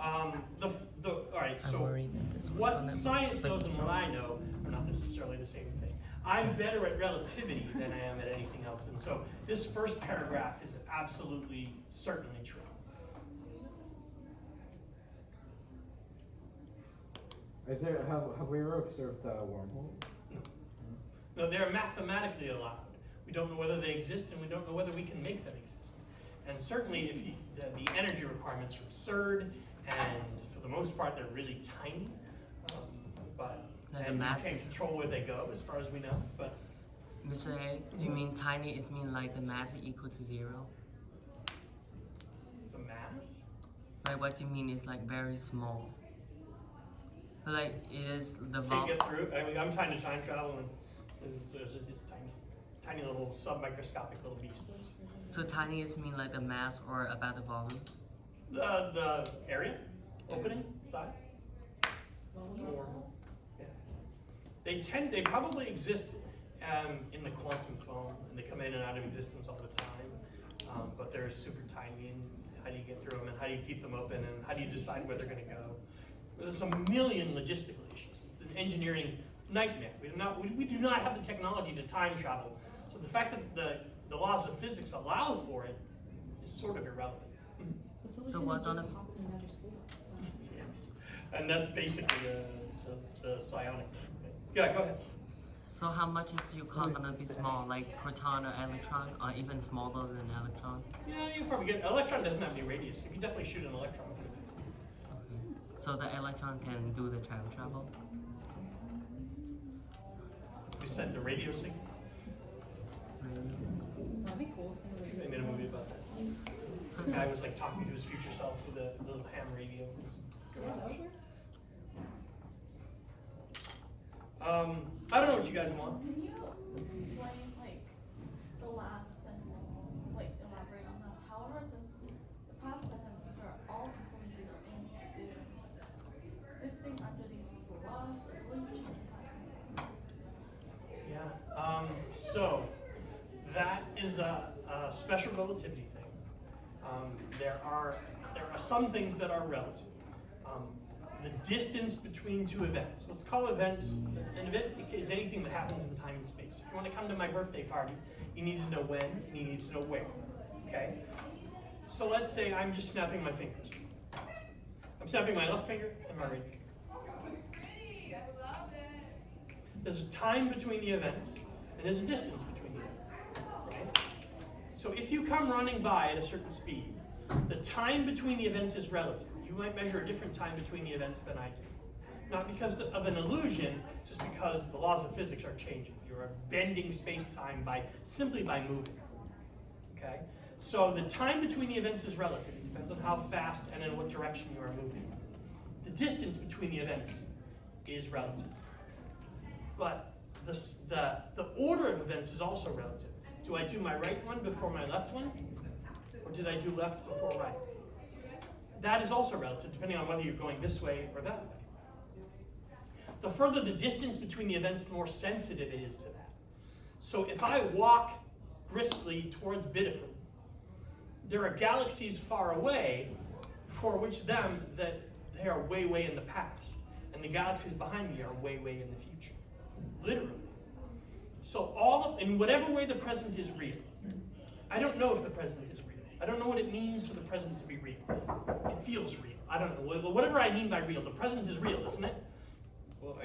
All right, so what science knows and what I know are not necessarily the same thing. I'm better at relativity than I am at anything else, and so this first paragraph is absolutely, certainly true. Have we ever observed a wormhole? No, they're mathematically allowed. We don't know whether they exist, and we don't know whether we can make them exist. And certainly, if the energy requirements are absurd, and for the most part, they're really tiny. But and we can't control where they go, as far as we know. But Mr. A, you mean tiny is mean like the mass is equal to 0? The mass? Like what you mean is like very small. But like it is the Can't get through. I mean, I'm trying to time travel, and it's tiny little submicroscopic little beasts. So tiny is mean like the mass or about the volume? The area, opening, size. Or, yeah. They probably exist in the quantum foam, and they come in and out of existence all the time. But they're super tiny, and how do you get through them, and how do you keep them open, and how do you decide where they're going to go? There's a million logistical issues. It's an engineering nightmare. We do not have the technology to time travel. So the fact that the laws of physics allow for it is sort of irrelevant. So what on a Yes, and that's basically the psionic. Yeah, go ahead. So how much is your clock gonna be small, like proton or electron, or even smaller than electron? Yeah, you probably get electron doesn't have any radius. You can definitely shoot an electron. Okay. So the electron can do the time travel? We send a radio signal. That'd be cool. They made a movie about that. The guy was like talking to his future self with a little ham radio. I don't know what you guys want. Can you explain like the last sentence, like elaborate on that? However, since the past, present, and future are all equally real and good, existing under these physical laws, the ability to change the past and the future. Yeah. So that is a special relativity thing. There are some things that are relative. The distance between two events. Let's call events, an event is anything that happens in time and space. If you want to come to my birthday party, you need to know when and you need to know where. Okay? So let's say I'm just snapping my fingers. I'm snapping my left finger and my right finger. There's a time between the events, and there's a distance between the events. Right? So if you come running by at a certain speed, the time between the events is relative. You might measure a different time between the events than I do. Not because of an illusion, just because the laws of physics are changing. You're bending space-time simply by moving. Okay? So the time between the events is relative. It depends on how fast and in what direction you are moving. The distance between the events is relative. But the order of events is also relative. Do I do my right one before my left one? Or did I do left before right? That is also relative, depending on whether you're going this way or that way. The further the distance between the events, the more sensitive it is to that. So if I walk briskly towards Biddeford, there are galaxies far away for which they are way, way in the past. And the galaxies behind me are way, way in the future. Literally. So in whatever way the present is real, I don't know if the present is real. I don't know what it means for the present to be real. It feels real. I don't know. Whatever I mean by real, the present is real, isn't it? Well,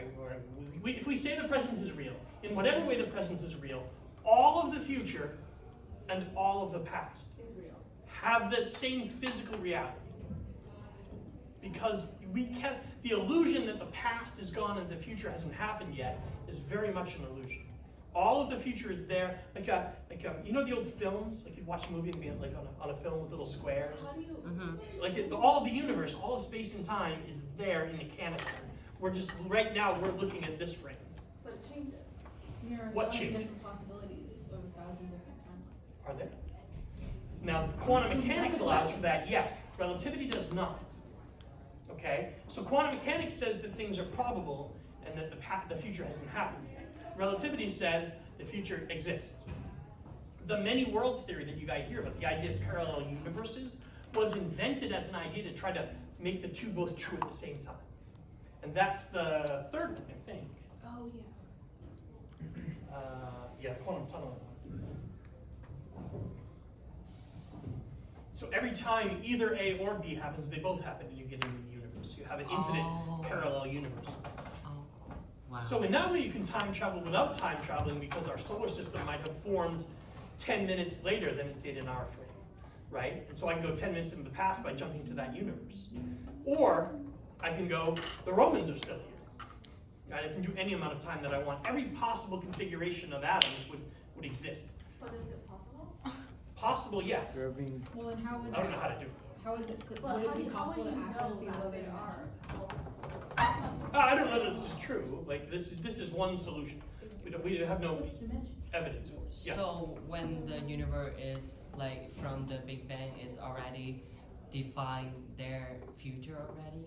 if we say the present is real, in whatever way the present is real, all of the future and all of the past have that same physical reality. Because the illusion that the past is gone and the future hasn't happened yet is very much an illusion. All of the future is there, you know the old films, like you'd watch a movie and be like on a film with little squares. All the universe, all of space and time is there in the canister. Right now we're looking at this frame. But it changes. What changes? Different possibilities over 1,000 different timelines. Are there? Now, quantum mechanics allows for that, yes. Relativity does not. Okay? So quantum mechanics says that things are probable and that the future hasn't happened yet. Relativity says the future exists. The many worlds theory that you guys hear about, the idea of parallel universes, was invented as an idea to try to make the two both true at the same time. And that's the third one, I think. Oh, yeah. Yeah, quantum tunneling. So every time either A or B happens, they both happen and you get into the universe. You have an infinite parallel universe. Oh, wow. So in that way you can time travel without time traveling because our solar system might have formed 10 minutes later than it did in our frame, right? And so I can go 10 minutes into the past by jumping to that universe. Or I can go, the Romans are still here. Right? I can do any amount of time that I want. Every possible configuration of atoms would exist. But is it possible? Possible, yes. There have been Well, and how would, I don't know how to do it. how would, But would it how be do- how possible would to you access know these that other there dimensions? are? I don't know that this is true. Like this is one solution. We have no What's the dimension? evidence for it. Yeah. So when the universe is like from the Big Bang is already defined their future already?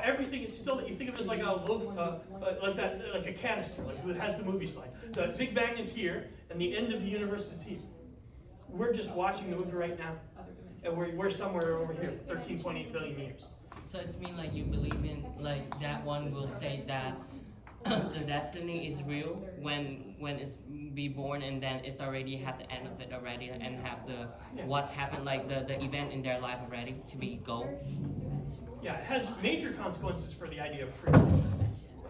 Everything is still, you think of it as like a loaf, like a canister, like it has the movie slide. The Big Bang is here, and the end of the universe is here. We're just watching the movie right now, Other dimensions. and we're somewhere over here, 13.8 billion years. So it's mean like you believe in like that one will say that the destiny is real when it's be born and then it's already have the end of it already and have the what's happened like the event in their life already to be go. Yeah, it has major consequences for the idea of free will.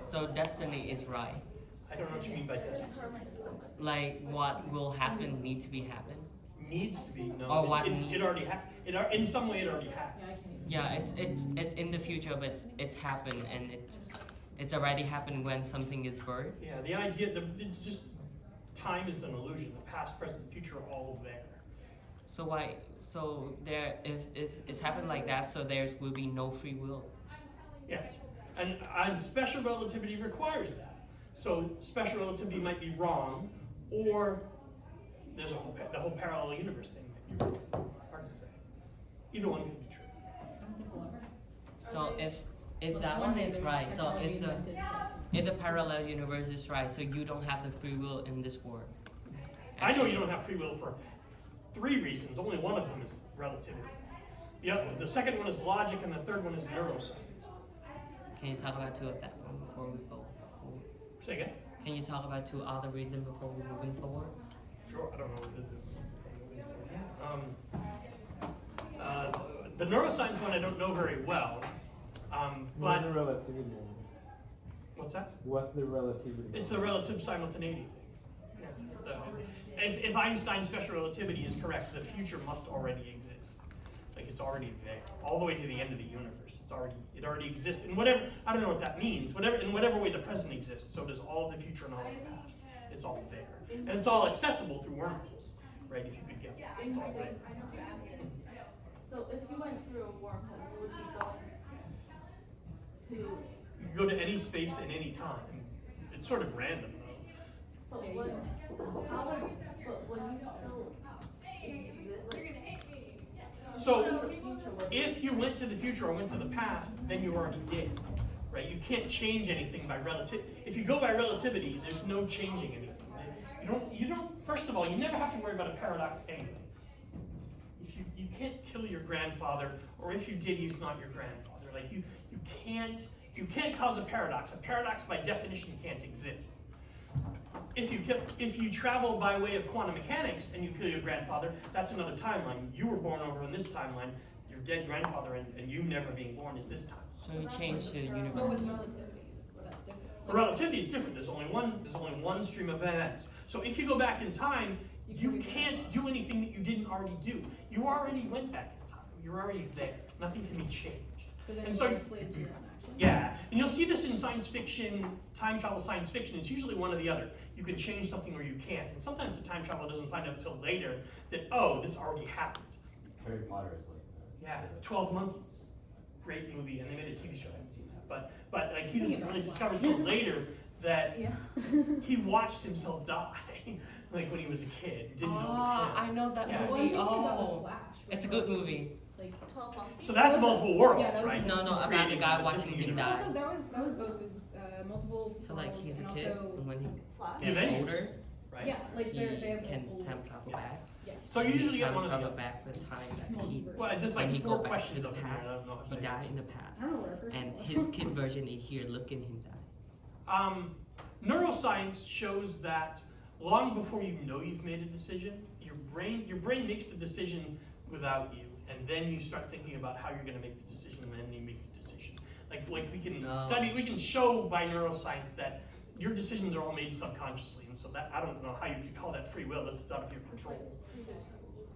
So destiny is right. I don't know what you mean by destiny. Like what will happen need to be happen. Needs to be, no. Or what it needs- already in some way it already Yeah, I happens. can even. Yeah, it's in the future, but it's happened and it's already happened when something is birth. Yeah, the idea, it's just time is an illusion. The past, present, future are all there. So why? So there, if it's happened like that, so there's will be no free will. Yes, and special relativity requires that. So special relativity might be wrong, or there's the whole parallel universe thing might be wrong. Hard to say. Either one could be true. I don't think we'll ever. So if Plus that one one day is there's right, so technology if the invented to- if the parallel universe is right, so you don't have the free will in this world. I know you don't have free will for 3 reasons. Only one of them is relativity. The second one is logic, and the third one is neuroscience. Can you talk about two of that one before we go? Say again? Can you talk about two other reasons before we moving forward? Sure, I don't know. The neuroscience one I don't know very well, what's but the relativity? what's that? What's the relativity? It's the relative simultaneity thing. Yeah. If Einstein's special relativity is correct, the future must already exist. Like it's already there, all the way to the end of the universe. It already exists in whatever. I don't know what that means. In whatever way the present exists, so does all the future and all the past. It's all there, and it's all accessible through wormholes, right? If you could get it, In it's all there. space. So if you went through a wormhole, you would be going to. You can go to any space at any time. It's sort of random though. But Yeah, you what? don't. How would? But when you still exist, like. So the future would- if you went to the future or went to the past, then you already did, right? You can't change anything by relativity. If you go by relativity, there's no changing anything. You don't. First of all, you never have to worry about a paradox anyway. If you can't kill your grandfather, or if you did, he's not your grandfather. Like you can't cause a paradox. A paradox by definition can't exist. If you travel by way of quantum mechanics and you kill your grandfather, that's another timeline. You were born over in this timeline. Your dead grandfather and you never being born is this time. So you change the But universe. with relativity, that's different. The relativity is different. There's only one stream of events. So if you go back in time, you can't do anything that you didn't already do. You already went back in time. You're already there. Nothing can be changed. So then And you're so- a slave to your own actions. Yeah, and you'll see this in science fiction, time travel science fiction. It's usually one or the other. You can change something or you can't. And sometimes the time traveler doesn't find out until later that, oh, this already happened. Harry Potter is like that. Yeah, 12 Monkeys. Great movie, and they made a TV show. I haven't seen that. But like he doesn't really discover until later that Yeah. he watched himself die, like when he was a kid. Didn't know it was him. I know that Yeah. Well, I'm movie. thinking about Oh, the Flash. it's a good movie. Like, 12 monkeys. So that's multiple worlds, Yeah, that was- right? No, about the Creating guy a watching different him universe. die. also that was both. It was multiple. So like worlds he's a and kid, also- and when he Flash. The gets Avengers. older, Right? Yeah, like he they have can multiple- time travel Yeah. back. Yes. So you usually get try one to of cover the. back the time that he Well, there's when like he 4 go back to questions the up in here. past. I don't know if He I died answered. in the I past, don't know where our first and one was. his kid version is here looking him die. Neuroscience shows that long before you know you've made a decision, your brain makes the decision without you, and then you start thinking about how you're going to make the decision, and then you make the decision. Like we can we can show by neuroscience that your decisions are all made subconsciously, and so that I don't know how you could call that free will if it's out of your control,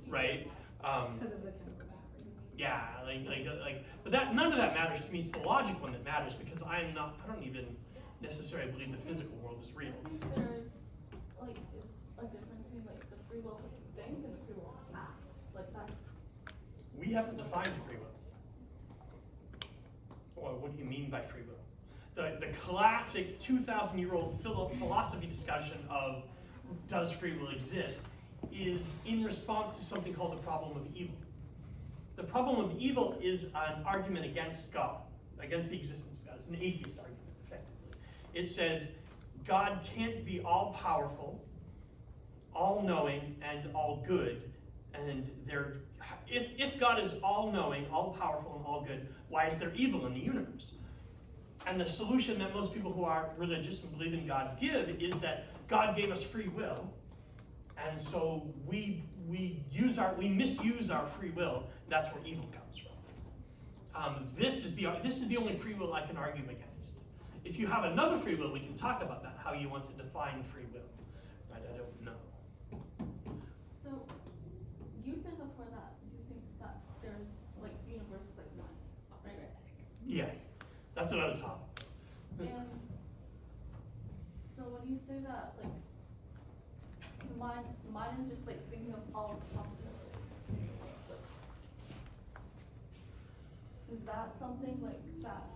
right? Because of the chemical pattern. Yeah, but that none of that matters to me. It's the logic one that matters because I don't even necessarily believe the physical world is real. I think there's like is a difference between like the free will to think and the free will to act. Like that's We haven't defined free will. Well, what do you mean by free will? The classic 2,000-year-old philosophy discussion of does free will exist is in response to something called the problem of evil. The problem of evil is an argument against God, against the existence of God. It's an atheist argument, effectively. It says God can't be all-powerful, all-knowing, and all-good, and if God is all-knowing, all-powerful, and all-good, why is there evil in the universe? And the solution that most people who are religious and believe in God give is that God gave us free will, and so we misuse our free will. That's where evil comes from. This is the only free will I can argue against. If you have another free will, we can talk about that. How you want to define free will? I don't know. so. You said before that you think that there's like the universe is like one, right? Yes, that's another topic. And so when you say that, like, mine is just like thinking of all the possibilities. Like, is that something like that?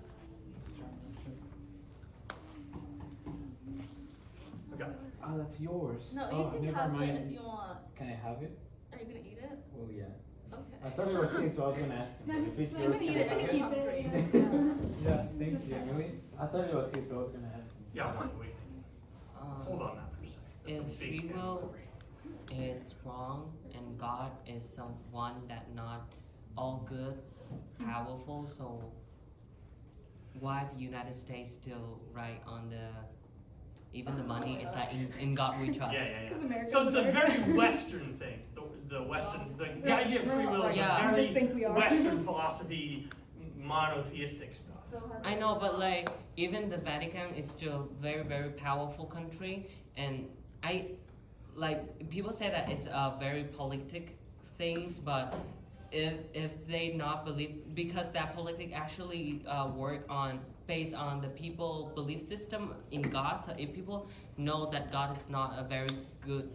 Okay. Oh, that's yours. No, oh, you can never have mind. it if you want. Can I have it? Are you gonna eat it? Oh yeah. I Okay. thought it was his, so I was gonna ask him. No, If it's I'm yours, gonna eat can it. I I have can it? keep it. Yeah, thanks, Emily. I thought it was his, so I was gonna ask him. Yeah, wait. Hold on that for a second. That's a If big free will inquiry. is wrong and God is someone that not all good, powerful, so why the United States still right on the even the money is like in God we trust. Yeah. Because America. So it's a very Western thing. The idea of free will is Yeah. a We just think we very are. Western philosophy, monotheistic stuff. So has I know, but like even the Vatican is still a very very powerful country, and I like people say that it's very politic things, but if they not believe because that politic actually work on based on the people belief system in God. So if people know that God is not a very good,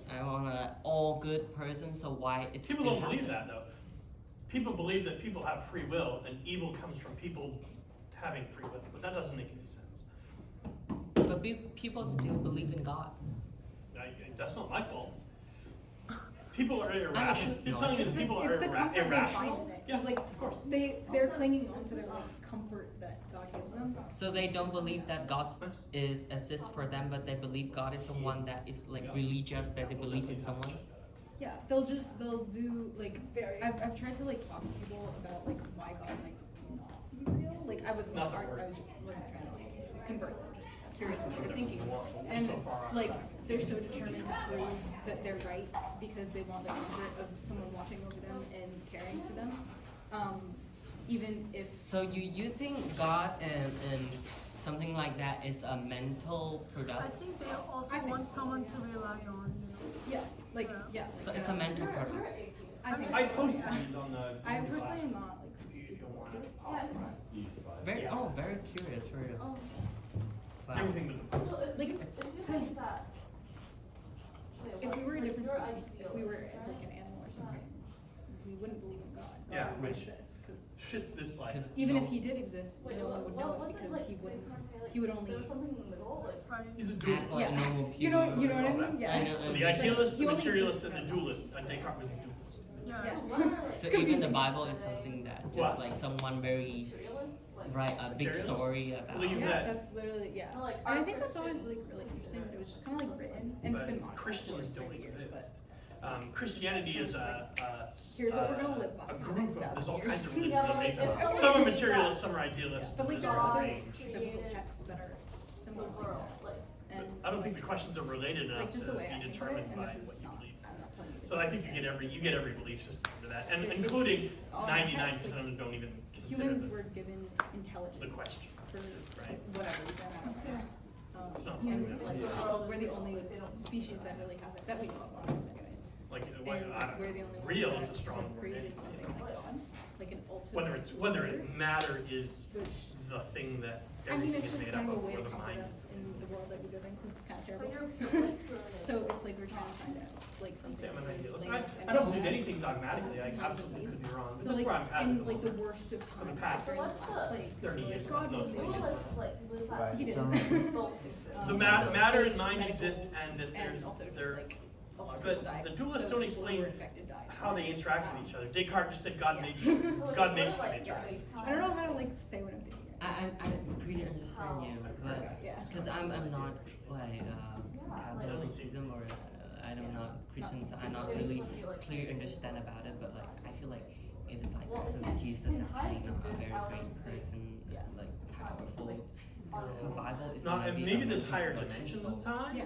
all good person, so why it's People still don't believe happen? that though. People believe that people have free will and evil comes from people having free will, but that doesn't make any sense. But people still believe in God. That's not my fault. People are irrational. No, You're telling me that people It's are the comfort they find irrational? in it. Yeah, 'Cause, like, of course. they're clinging on to their like comfort that God gives them. So they don't believe that God is exists for them, but they believe God is someone that is like religious, that they believe in someone. Yeah, they'll do like I've tried to like talk to people about like why God might not be real. Like I wasn't Not trying that word. to like convert them, just curious what they were thinking. We're And so far off like track. they're so determined to prove that they're right because they want the comfort of someone watching over them and caring for them. Even if So you think God and something like that is a mental I product? think they also I think want so. someone to rely on, you know. yeah, like Yeah. So it's a mental product. I think I so, posted yeah. these on the. I Google personally am Classroom. not like If you super want it. religious. Yeah, it's not. Yeah. Very curious for real. Oh. Wow. Everything but the So if Like, you think 'cause that. Wait, If we were a like, different your species, if we were ideals, like right? an animal or something, we wouldn't believe in God. God Yeah, wouldn't which- exist because fits this slide. 'Cause even no- if he did exist, Wait, no one would what know was it it because like? he wouldn't. Descartes, like, he would only- There was something in the middle, like. Right. He's a Act dualist. like Yeah. normal You know people. what I mean? Yeah. I know. So the Like, idealist, he the only materialist, exists and the in dualist. God. Descartes was a dualist. Yeah. So what are, like, So It's even the confusing. Bible is something that just What? like someone very materialists, like. write a big Materialist? story about. Believe Yeah, that- that's literally yeah. Or, like, And I our think that's always like Christians really interesting or- that it was just kind of like written and it's But been modified Christians for don't years, exist. Christianity is Here's what we're gonna live by a for the group next of, there's 1,000 all kinds of years. religions that make them. Some are materialists, some are idealists, But like there's there a are range. biblical texts that are similar the like world, that. like, And I don't think the questions are related enough like just to the way I be think of it, determined and by this is what you not, believe. I'm not telling you. So I think you get every belief system into that, and including 99% of them don't even consider Humans the, were given intelligence the question. for Right. whatever reason, I don't know. It's not And something that like, we're the only species that really have it, that we know of on Earth anyways. like And I don't we're know. the only ones Real that is a strong have word. created something like God, like an ultimate. Whether matter is Which, the thing that I mean, everything it's is just made up kind of a of, way or to the comfort mind. us in the world that we live in, because it's kind of so terrible. you're like good. So it's like we're trying to find out, like, something I'm an to idealist. blame us and I don't all believe that. anything dogmatically. I absolutely could be wrong, but So that's like, where I'm at in the like the moment. worst of the times, past. like during the So what's Black the- Plague, There he like, is. God No, was it's like, not. Dualists like live Right. he that didn't. both exist. The matter and there's mind medical exist, and that And there's also just there. like, a lot of But people died. the dualists So don't people who explain were infected died. how they interact with each other. Descartes just said God Yeah. makes So it's God sort makes of how they like interact. space-time. I don't know how to like say what I'm thinking. I pretty understand you, but Yeah. because I'm not like Catholicism or I'm not Christian, so I'm not really clear understand about it. But like I feel like if it's like so Jesus is actually not a very great person, Yeah. like powerful. The Bible is Not, and maybe maybe a there's higher reflection, dimensions so of time. Yeah.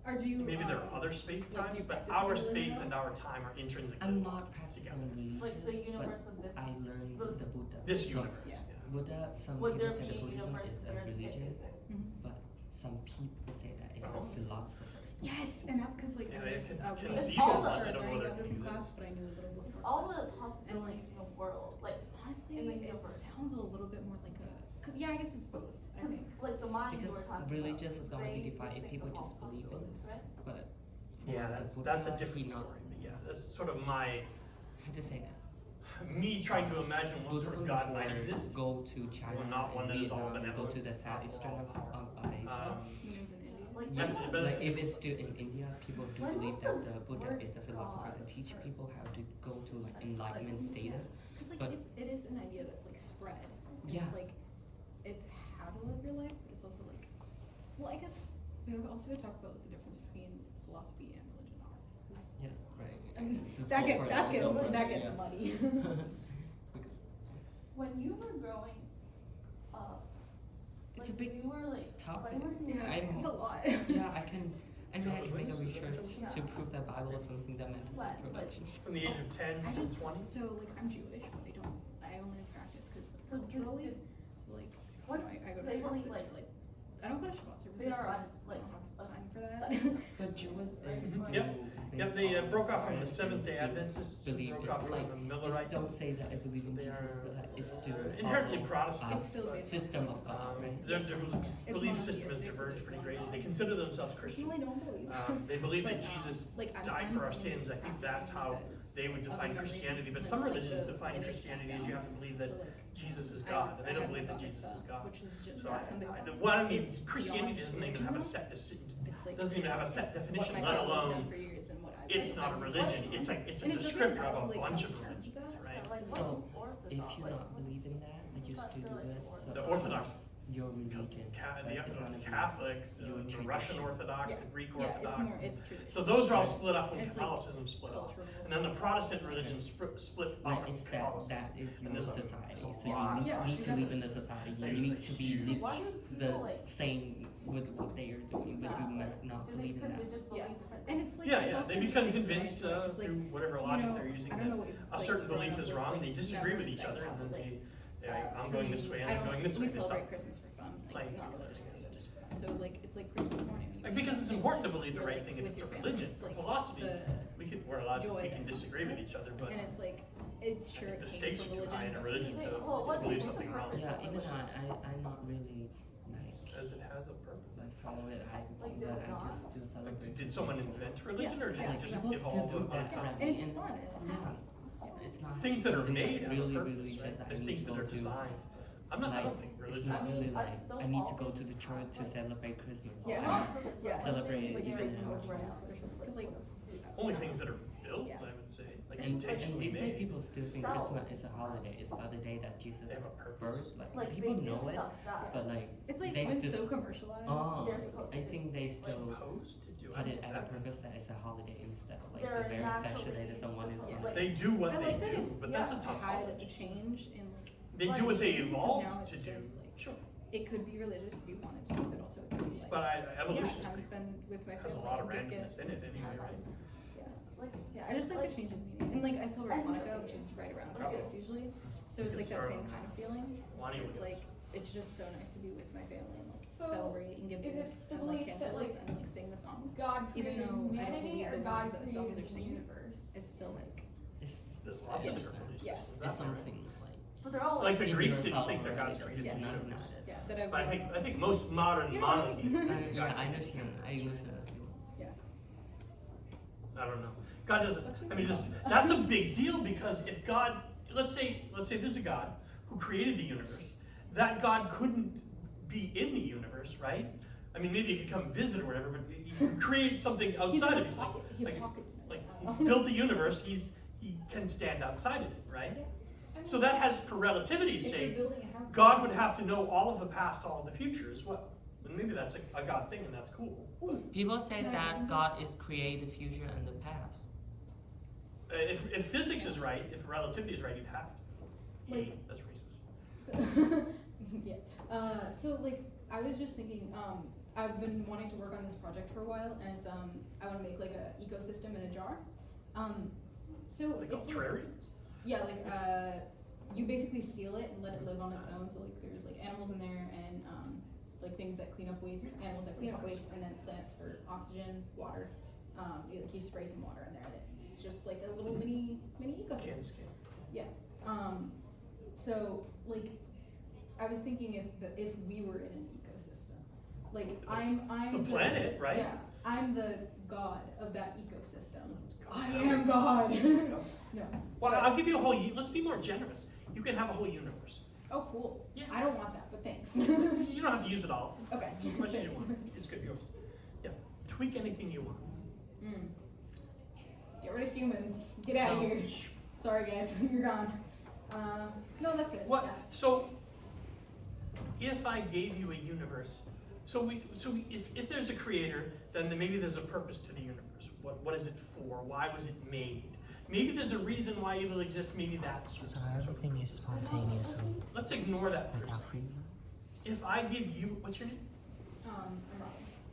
Or do you? Maybe there are other space like, times, do you but practice our religion space at and all? our time are intrinsically I'm not locked practicing together. religion, Like the but universe of this. I learned those- the Buddha. This So, universe. Yeah. Buddha, some Would people there say be that a Buddhism universe is a where it religion, isn't? Mhm. but some people say that it's Oh. a philosophy. Yes, and that's because like Yeah, I they was can we conceive of just it, started I don't know learning whether about this in it class, exists. but I knew a little before. All class. the possibilities in the world, like, Honestly, in the it universe. sounds a little bit more like a. Yeah, I guess it's both. I cause think. like the mind you Because were talking religious about, is going to be they defined if think people of all just believe in. possibilities, right? But for Yeah, the that's Buddha, a different he not, story. But yeah, that's sort of my how to say that? me trying to imagine what sort of Buddhism God might for exist. go to China Well, not one and that is all Vietnam, go to benevolent. the southeastern of Asia. Humans in India. Like, That's when it, was- but Like it's- if it's still in India, people do When believe was that the the Buddha word is a philosopher God to teach first? people how to go to like enlightenment status. Because like But- it is an idea that's like spread. And Yeah. It's like it's how to live your life, but it's also like, well, I guess we would also talk about what the difference between philosophy and religion are. 'Cause, Yeah, right. I mean, It's that all gets for- that's it's all getting for- that gets yeah. muddy. Because when you were growing up, It's a like, big you were like, topic. when you were I'm- it's a lot. yeah, I can Jehovah's make a Witnesses, research to prove that Bible is something that meant What? production. From the age of 10 I to just 20. so like I'm Jewish, but I only practice because So culturally. did- So like What's- I go to they only, services like- for like I don't go to Shabbat services they are on, 'cause like, I don't a have time for that. But Jewish is Mhm. Yep. Yep, based they on broke off from the and Seventh-day still Adventists, believe broke in, off from like, the it's, Millerites. don't say that I believe in They Jesus, are, but like, it's still inherently follow Protestant. It's still based system of God, right? Their It's belief system has monotheistic, so diverged there's pretty one greatly. God. They consider themselves Christian. Personally, don't believe. They believe that But, Jesus like, died I'm for our only sins. I think that's practicing how because they would of the define memories Christianity. But and, some like, religions the define lineage Christianity passed as you down. have to believe that So, like, Jesus is I- God. They I don't have believe that about Jesus that, is God. which is just So like something that's well, I mean, it's Christianity beyond doesn't even have a religion. set It's like doesn't even have a it's set what definition, my let family's done alone for years and what I've it's done. not a religion. It's a And it's descriptor okay of to, a like, bunch of come to terms religions, with that. right? Like, So, what's if orthodox? you Like, not believe in that, I used to do it. So The Orthodox, your religion. the like, it's Orthodox not Catholics, your the tradition. Russian Orthodox, Yeah. the Greek Yeah, Orthodox. it's more it's tradition. So those are all split off when It's like Catholicism split off. cultural. And then the Protestant religions split Like off it's from that Catholicism. that is And your there's a- society. there's a So you lot. need, Yeah, need to live in the exactly. society. There's You a need to be huge- live Why do people, the like- same with what they are doing, but you might not do they, believe in because they that. just believe Yeah. different And things? it's like Yeah, it's yeah, also they just become things that I convinced enjoy, 'cause, like, through whatever you logic know, they're using I don't know that what you, a like, certain growing belief up is with, wrong, like, they disagree with memories each that other, you and have, then like, I'm for going me, this way, and I I'm don't- going this way. We They celebrate stop. Christmas for fun, like Like- not religiously, but just for fun. So like it's like Christmas morning. you Like, wake because up it's and important to believe the you're, right like, thing if with it's a your family. religion. It's For like philosophy, we're allowed to, joy we can and disagree with each other, but and it's like it's I sure think the it came stakes from are too high in a religion Wait, to well, what do you believe think something the wrong. purpose Yeah, of even religion? I'm not really like Says it has a purpose. follow it. I Like, think does that it I not? just still celebrate. Did someone invent religion, or did Yeah, it just people still evolve do on that its own? around and it's me, fun and it's yeah, happy. it's not Things that are something made have a really purpose, religious. right? I They're need things to that go are to. designed. I don't think It's religion. not really I like don't I need to all go to the things church have, to like- celebrate Christmas. Yeah. Not purpose, but Yeah. like, Celebrate like, even raise how more much awareness you or something. Only things that are built, Yeah. I would say. Like And intentionally these days made. people still think Christmas is a holiday. It's not the day that Jesus They have a purpose. birth. Like Like people they do know it, stuff that. but like It's like they been still. so commercialized. Oh, They're supposed I to. think they still Supposed to do put it it. at a purpose that it's a holiday instead of like They're the very special day naturally that someone is Yeah. alive. They do what I they like that do, it's but that's a had a tautology. change in like They do what they because evolved now it's to do. just, like, Sure. it could be religious if you wanted to, but also it could be like But evolution time to spend with my has a family lot of and get randomness gifts in it and anyway, have right? fun. Yeah. Like, Yeah, I just like the change in meaning. And like I celebrate Hanukkah, which is right around Oh. Christmas usually. So it's like that same kind of feeling. Lonnie It's will like it's just so nice to be with my family and like So, celebrate and give is it gifts the and like belief that, candles like, and like sing the songs. God Even created though I don't humanity believe or the God ones that the songs created are the singing, universe? it's still like It's There's lots of Yeah. different belief Yeah. systems. it's That's right. something but they're all Like the in Greeks your didn't think soul that God's already, created yeah, the not universe. denied it. yeah that I've But I think most modern monarchies think that God I created the understand. I universe. understand. yeah. I don't know. God doesn't. I mean, just that's a big deal because if God, let's say there's a God who created the universe, that God couldn't be in the universe, right? I mean, maybe he could come visit or whatever, but you create something outside of it. Like he built the universe. He can stand outside of it, right? So that has, for relativity's sake, God would have to know all of the past, all of the future as well. And maybe that's a God thing, and that's cool. People say that God is create the future and the past. If physics is right, if relativity is right, you'd have to. Like- That's racist. So, yeah. So like I was just thinking, I've been wanting to work on this project for a while, and it's, I want to make like a ecosystem in a jar. So Like it's like, contrarians? yeah, like you basically seal it and let it live on its own. So like there's like animals in there and like things that clean up waste, animals that clean up waste, and then plants for oxygen, water. You spray some water in there, and it's just like a little mini ecosystem. Can scale. Yeah. So like, I was thinking if we were in an ecosystem, like I'm The planet, right? Yeah, I'm the god of that ecosystem. Let's go. I am God. Let's go. No. Well, but- I'll give you a whole. Let's be more generous. You can have a whole universe. Oh, cool. Yeah. I don't want that, but thanks. You don't have to use it all. Okay. As much as you want. It's good. Yours. Yeah. Tweak anything you want. Mm. Get rid of humans. Get out of So- here. Sorry, guys, you're gone. No, that's it. What? Yeah. So, if I gave you a universe, if there's a creator, then maybe there's a purpose to the universe. What is it for? Why was it made? Maybe there's a reason why evil exists. Maybe that's So everything is spontaneously Let's ignore that for a without second. free will. If I give you, what's your name? I'm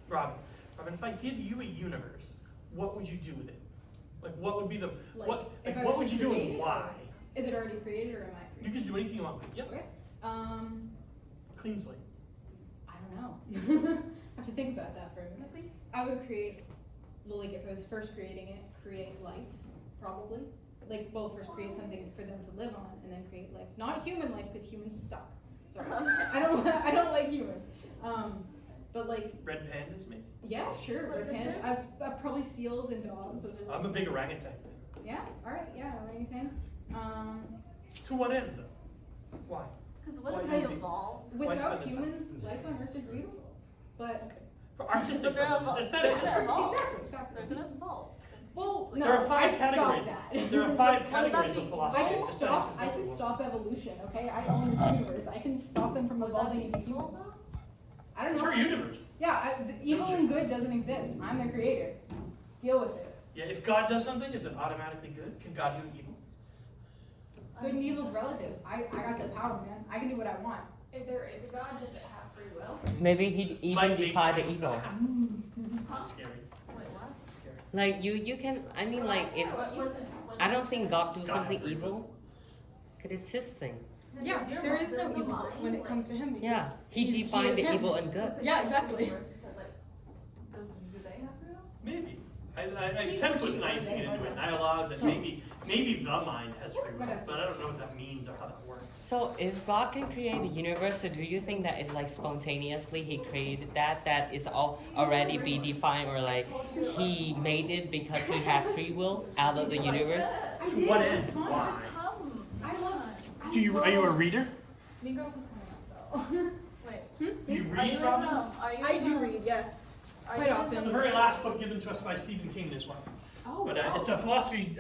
wrong. Robin, if I give you a universe, what would you do with it? Like, what would be the If I what were would to you do create and it, why? Is it already created or am I You creating can do anything you want with it. Yep. Okay. Clean slate. I don't know. I have to think about that for a minute. I would create, well, like if I was first creating it, create life, probably. Like, well, first create something for them to live on, and then create life. Not human life, because humans suck. Sorry, I don't like humans. But like, Red pandas, maybe. yeah, sure. Like Red pandas. sisters? Probably seals and dogs. Those are I'm a big orangutan. Yeah. All right. Yeah. Orangutan. To what end, though? Why? Because Why what if do you they think- evolve? Why Without spend the time? humans, life on Earth is beautiful. But For artistic But they're purposes, evol- aesthetic they're purposes. evolve. exactly. They're gonna evolve. Well, no, There are five I'd categories. stop that. There are five What about categories the- of philosophy. I can Aesthetics stop. is I number can one. stop evolution. Okay, I own this universe. I can stop them from Would that evolving be into evil, humans. though? I don't It's know. your universe. Yeah, the evil and good doesn't exist. I'm the creator. Deal with it. Yeah, if God does something, is it automatically good? Can God do evil? Good and evil's relative. I got the power, man. I can do what I want. If there is a God, does it have free will? Maybe he even Like defy the nature. evil. That's scary. Wait, what? Scary. Like you can. I mean, like if What you said. I don't think God do God something have free will. evil, cause it's his thing. Yeah, there is no evil when it comes to him because Yeah, he he defined is the him. evil and good. Yeah, exactly. Do they have free will? Maybe. I He tend or to put she an or icing they. into it, and I allow that So- maybe the mind has free will, Whatever. but I don't know what that means or how that works. So if God can create the universe, so do you think that it like spontaneously he created that is all already be defined, or like he made it because he had free will out of the universe? To what end? Why? I love it. Are you a reader? Mean Girls is coming out though. Wait. Do you Are you read, in Robin? the- are you I in do the- read, yes. Quite often. The very last book given to us by Stephen King and his wife. Oh, But it's a philosophy,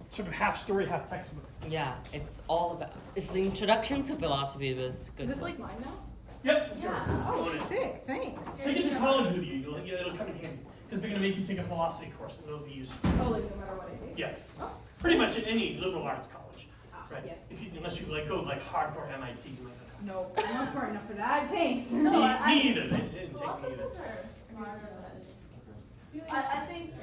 sort of half story, half textbook. Yeah, it's all about. It's the introduction to philosophy. Was good. Is this book. like mine now? Yep. Yeah. Sure. Oh, sick, thanks. Take it to college with you. It'll come in handy. Because they're going to make you take a philosophy course, and it'll be useful. Oh, like no matter what I do? Yeah. Oh. Pretty much in any liberal arts college. Ah, Right? yes. Unless you go like hardcore MIT. You might not. No, I'm not smart enough for that, thanks. Me either. They didn't take me either. Philosophers are smarter than. I think.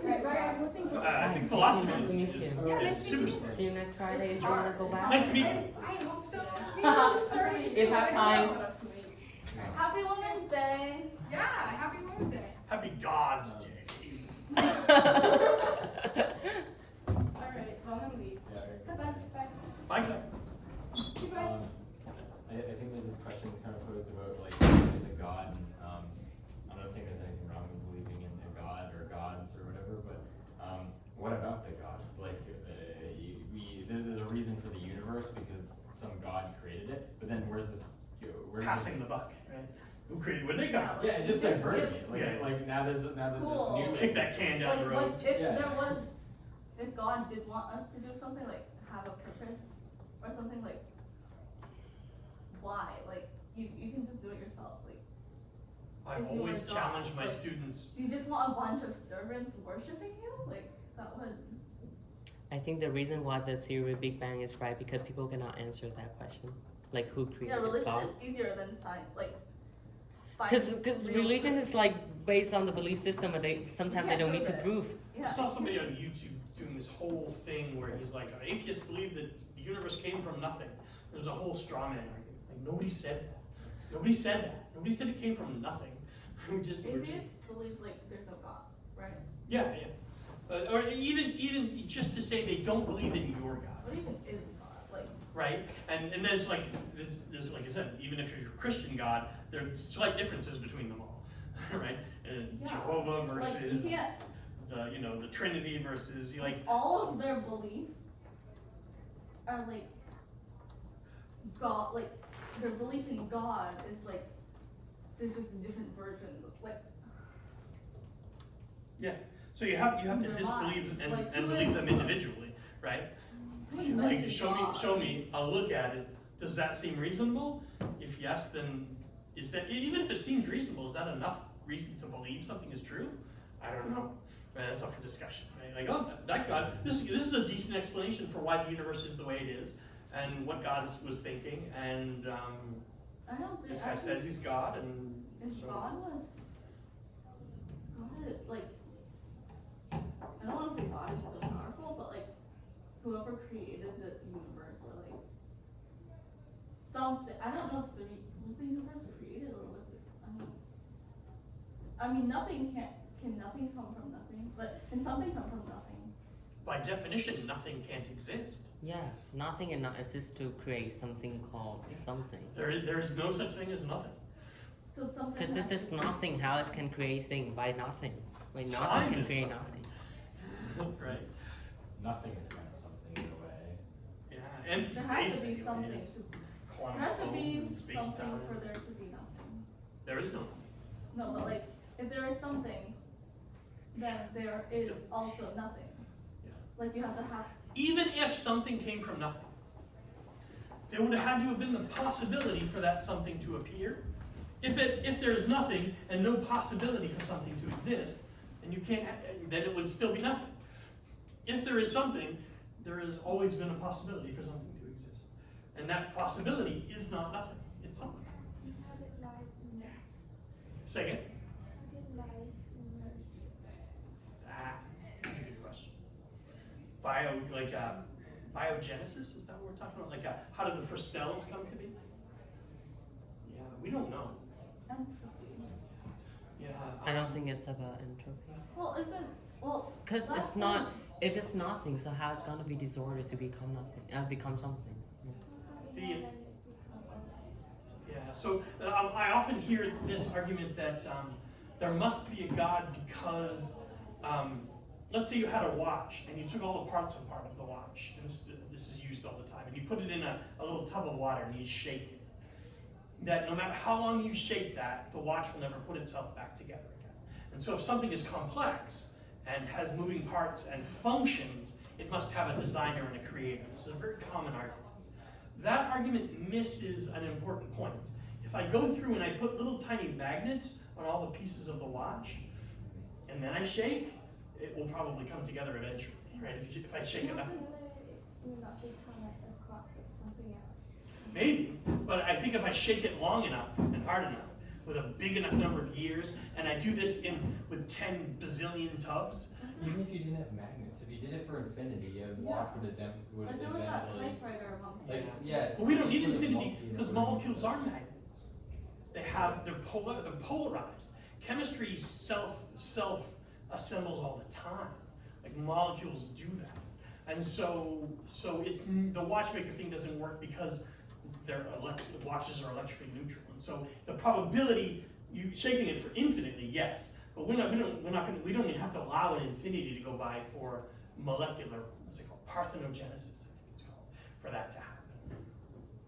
Right, guys, what's in I think philosophy Nice to meet is you. Yeah, is nice to super meet you. smart. See you next Friday. Do you want to go back? Nice to meet you. I hope so. Maybe starting If you have time. Happy Women's Day. Yeah, happy Wednesday. Happy God's Day. Alright, well, I'm gonna leave. Yeah, Bye. Bye. Bye, Claire. I think there's this question that's kind of posed about like there's a God, and I'm not saying there's anything wrong with believing in a God or gods or whatever, but what about the gods? Like there's a reason for the universe because some God created it, but then where's this? Passing the buck, right? Who created? Where they come from? Yeah, it's just diverting it. Like, Yeah. like now there's Cool. this new Kick that can down the Like, road. what if Yeah. there was, if God did want us to do something, like have a purpose or something, like why? Like you can just do it yourself. Like I if you were always God, challenge my like, students. do you just want a bunch of servants worshiping you? Like that would. I think the reason why the theory of Big Bang is right because people cannot answer that question, like who Yeah, created religion God. is easier than science. Like. Because finding real religion truth. is like based on the belief system, and they sometimes they can't don't need to prove prove. I Yeah. saw somebody on YouTube doing this whole thing where he's like, atheists believe that the universe came from nothing. There's a whole straw man argument. Like nobody said that. Nobody said that. Nobody said it came from nothing. We're just Atheists believe like there's no God, right? yeah. Or even just to say they don't believe in your God. What even is God? Like. Right? And there's like this like I said, even if you're a Christian God, there are slight differences between them all. Right? And Yeah. Jehovah Like, you versus can't- the Trinity versus like All of their beliefs are like God, like their belief in God is like they're just different versions of like yeah. So you have to They're disbelieve lying. and, Like, and who believe is- them individually, right? who Like invented show God? me, I'll look at it. Does that seem reasonable? If yes, then is that even if it seems reasonable, is that enough reason to believe something is true? I don't know. Right, that's up for discussion. Right? Like, oh, that God. This is a decent explanation for why the universe is the way it is, and what God was thinking. And I don't think this I guy think says he's God, and if so God was God, like I don't want to say God is so powerful, but like whoever created the universe or like something. I don't know if was the universe created or was it? I mean, nothing can nothing come from nothing, but can something come from nothing? by definition, nothing can't exist. Yeah, nothing and not exist to create something called something. There is no such thing as nothing. So something. Because if has it's to- nothing, how it can create thing by nothing? Like Time nothing can is create something. nothing. Right? nothing is kind of something in a way. Yeah. Empty There has space to be something. anyways. There Quantum has to foam, be space something time. for there to be nothing. There is no. No, but like if there is something, then there is Still. also nothing. Yeah. Like you have to have. Even if something came from nothing, there would have had to have been the possibility for that something to appear. If there's nothing and no possibility for something to exist, then you can't. Then it would still be nothing. If there is something, there has always been a possibility for something to exist, and that possibility is not nothing. It's something. Say again. That's a good question. Biogenesis, is that what we're talking about? Like, how did the first cells come to be? Yeah, we don't know. Entropy. Yeah. I don't think it's about entropy. Well, isn't well. Because that's it's not. If it's nothing, so how it's gonna be disordered to become nothing? Become something. The, yeah. So I often hear this argument that there must be a God because, let's say you had a watch and you took all the parts apart of the watch, and this is used all the time, and you put it in a little tub of water and you shake it. that no matter how long you shake that, the watch will never put itself back together again. And so if something is complex and has moving parts and functions, it must have a designer and a creator. This is a very common argument. That argument misses an important point. If I go through and I put little tiny magnets on all the pieces of the watch, and then I shake, it will probably come together eventually, right? If I shake enough. Maybe, but I think if I shake it long enough and hard enough, with a big enough number of years, and I do this with 10 bazillion tubs. Even if you didn't have magnets, if you did it for infinity, a watch would Like there was that eventually. typewriter one. Like, yeah. But we don't need put a infinity monkey in because a molecules are magnets. They're polarized. Chemistry self assembles all the time. Like molecules do that. And so it's the watchmaker thing doesn't work because watches are electrically neutral. And so the probability you shaking it for infinitely, yes. But we don't even have to allow an infinity to go by for molecular, what's it called? Parthenogenesis, I think it's called, for that to happen.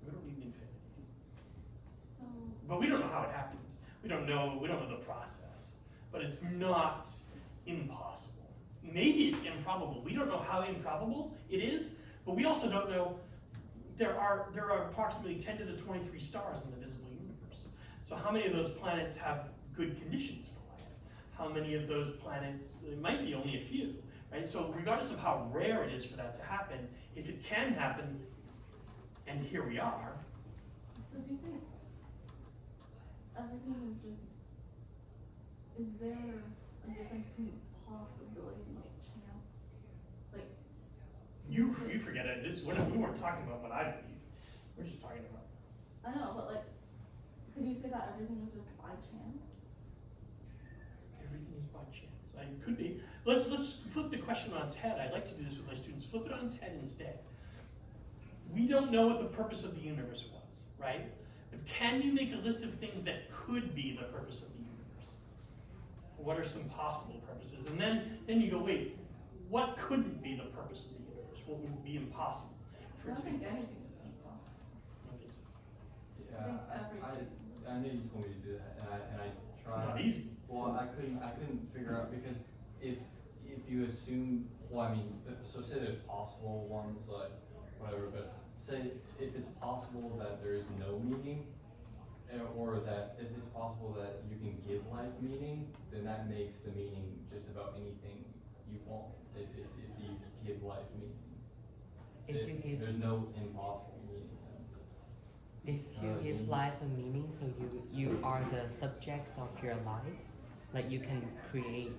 We don't need an infinity. So But we don't know how it happens. We don't know the process. But it's not impossible. Maybe it's improbable. We don't know how improbable it is, but we also don't know there are approximately 10 to the 23 stars in the visible universe. So how many of those planets have good conditions for life? How many of those planets, it might be only a few, right? So regardless of how rare it is for that to happen, if it can happen, and here we are. So do you think everything is there a difference between possibility and like chance? Like You forget it. We weren't talking about what I believe. We're just talking about. I know, but like could you say that everything was just by chance? Everything is by chance. It could be. Let's flip the question on its head. I like to do this with my students. Flip it on its head instead. We don't know what the purpose of the universe was, right? But can you make a list of things that could be the purpose of the universe? What are some possible purposes? And then you go, wait, what couldn't be the purpose of the universe? What would be impossible? I don't think anything is impossible. Yeah, I knew you told me to do that, and I It's tried. not easy. Well, I couldn't figure out because if you assume, well, I mean, so say there's possible ones like whatever, but say if it's possible that there is no meaning, or that if it's possible that you can give life meaning, then that makes the meaning just about anything you want. If you give life meaning, there's no impossible meaning. If you give life a meaning, so you are the subject of your life, like you can create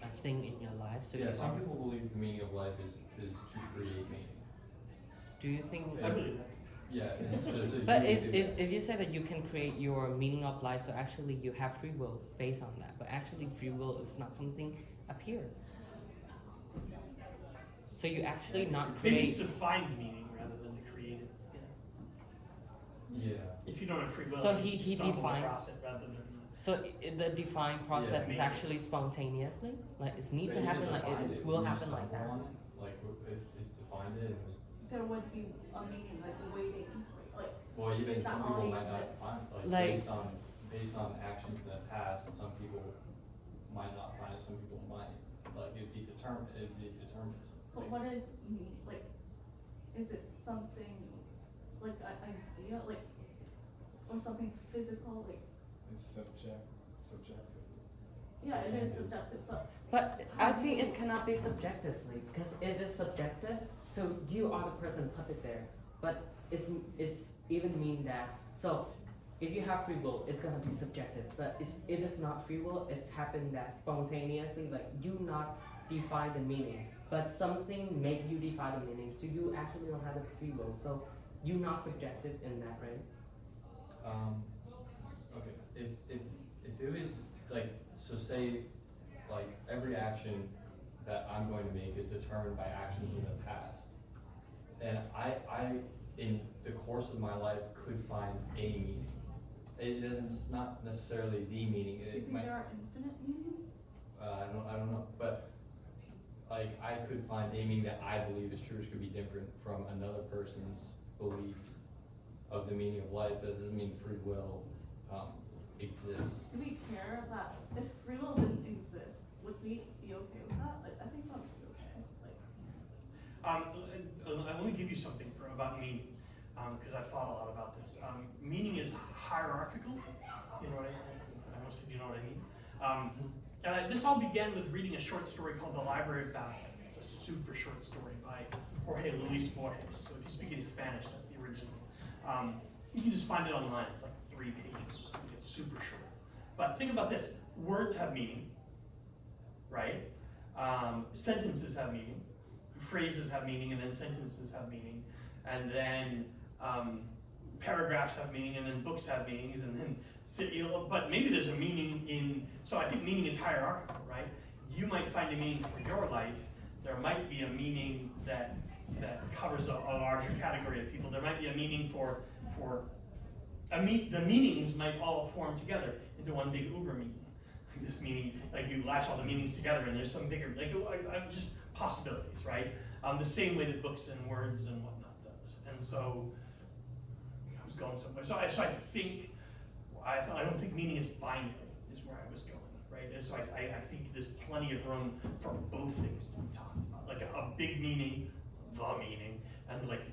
a thing in your life. So Yeah, you some are, people believe the meaning of life is to create meaning. do you think? I believe that. Yeah, so But you do- if you say that you can create your meaning of life, so actually you have free will based on that. But actually free will is not something up here. So you actually not Maybe it's create. to find meaning rather than to create it. Yeah. Yeah. If you don't have free will, So you he stumble defined- across it rather than. So the defined process Yeah. is actually spontaneously, like it's need to But you happen, didn't like define it it. will You happen like stumble that. on it. Like if it's defined it, it was. There would be a meaning, like waiting, like Well, even That some people already might not exists. find Like- based on actions in the past. Some people might not find it. Some people might. Like it'd be determined. but what is meaning? Like is it something like an idea, like or something physical, like It's subjective. yeah, it is subjective, but But I think it cannot be subjectively, because it is subjective, so you are the person put it there. But it's even mean that, so if you have free will, it's gonna be subjective. But if it's not free will, it's happened that spontaneously, like you not define the meaning. But something make you define the meaning, so you actually don't have the free will. So you're not subjective in that, right? Okay. If it was like, so say like every action that I'm going to make is determined by actions in the past, and I in the course of my life could find a meaning. It's not necessarily the meaning. do you It think might. there are infinite meanings? I don't know, but like I could find a meaning that I believe is true, which could be different from another person's belief of the meaning of life, but it doesn't mean free will exists. Do we care that if free will didn't exist, would we be okay with that? Like, I think that would be okay. Like, Let me give you something about meaning, because I've thought a lot about this. Meaning is hierarchical. You know what I mostly you know what I mean. And this all began with reading a short story called The Library of Babel. It's a super short story by Jorge Luis Borges. So if you speak in Spanish, that's the original. You can just find it online. It's like 3 pages or something. It's super short. But think about this. Words have meaning, right? Sentences have meaning. Phrases have meaning, and then sentences have meaning. And then paragraphs have meaning, and then books have meanings, and then, but maybe there's a meaning in, so I think meaning is hierarchical, right? You might find a meaning for your life. There might be a meaning that covers a larger category of people. There might be a meaning the meanings might all form together into one big uber meaning. This meaning, like you latch all the meanings together and there's some bigger, just possibilities, right? The same way that books and words and whatnot does. And so, I was going somewhere. So I think, I don't think meaning is binary, is where I was going, right? And so I think there's plenty of room for both things to be talked about. Like a big meaning, the meaning, and like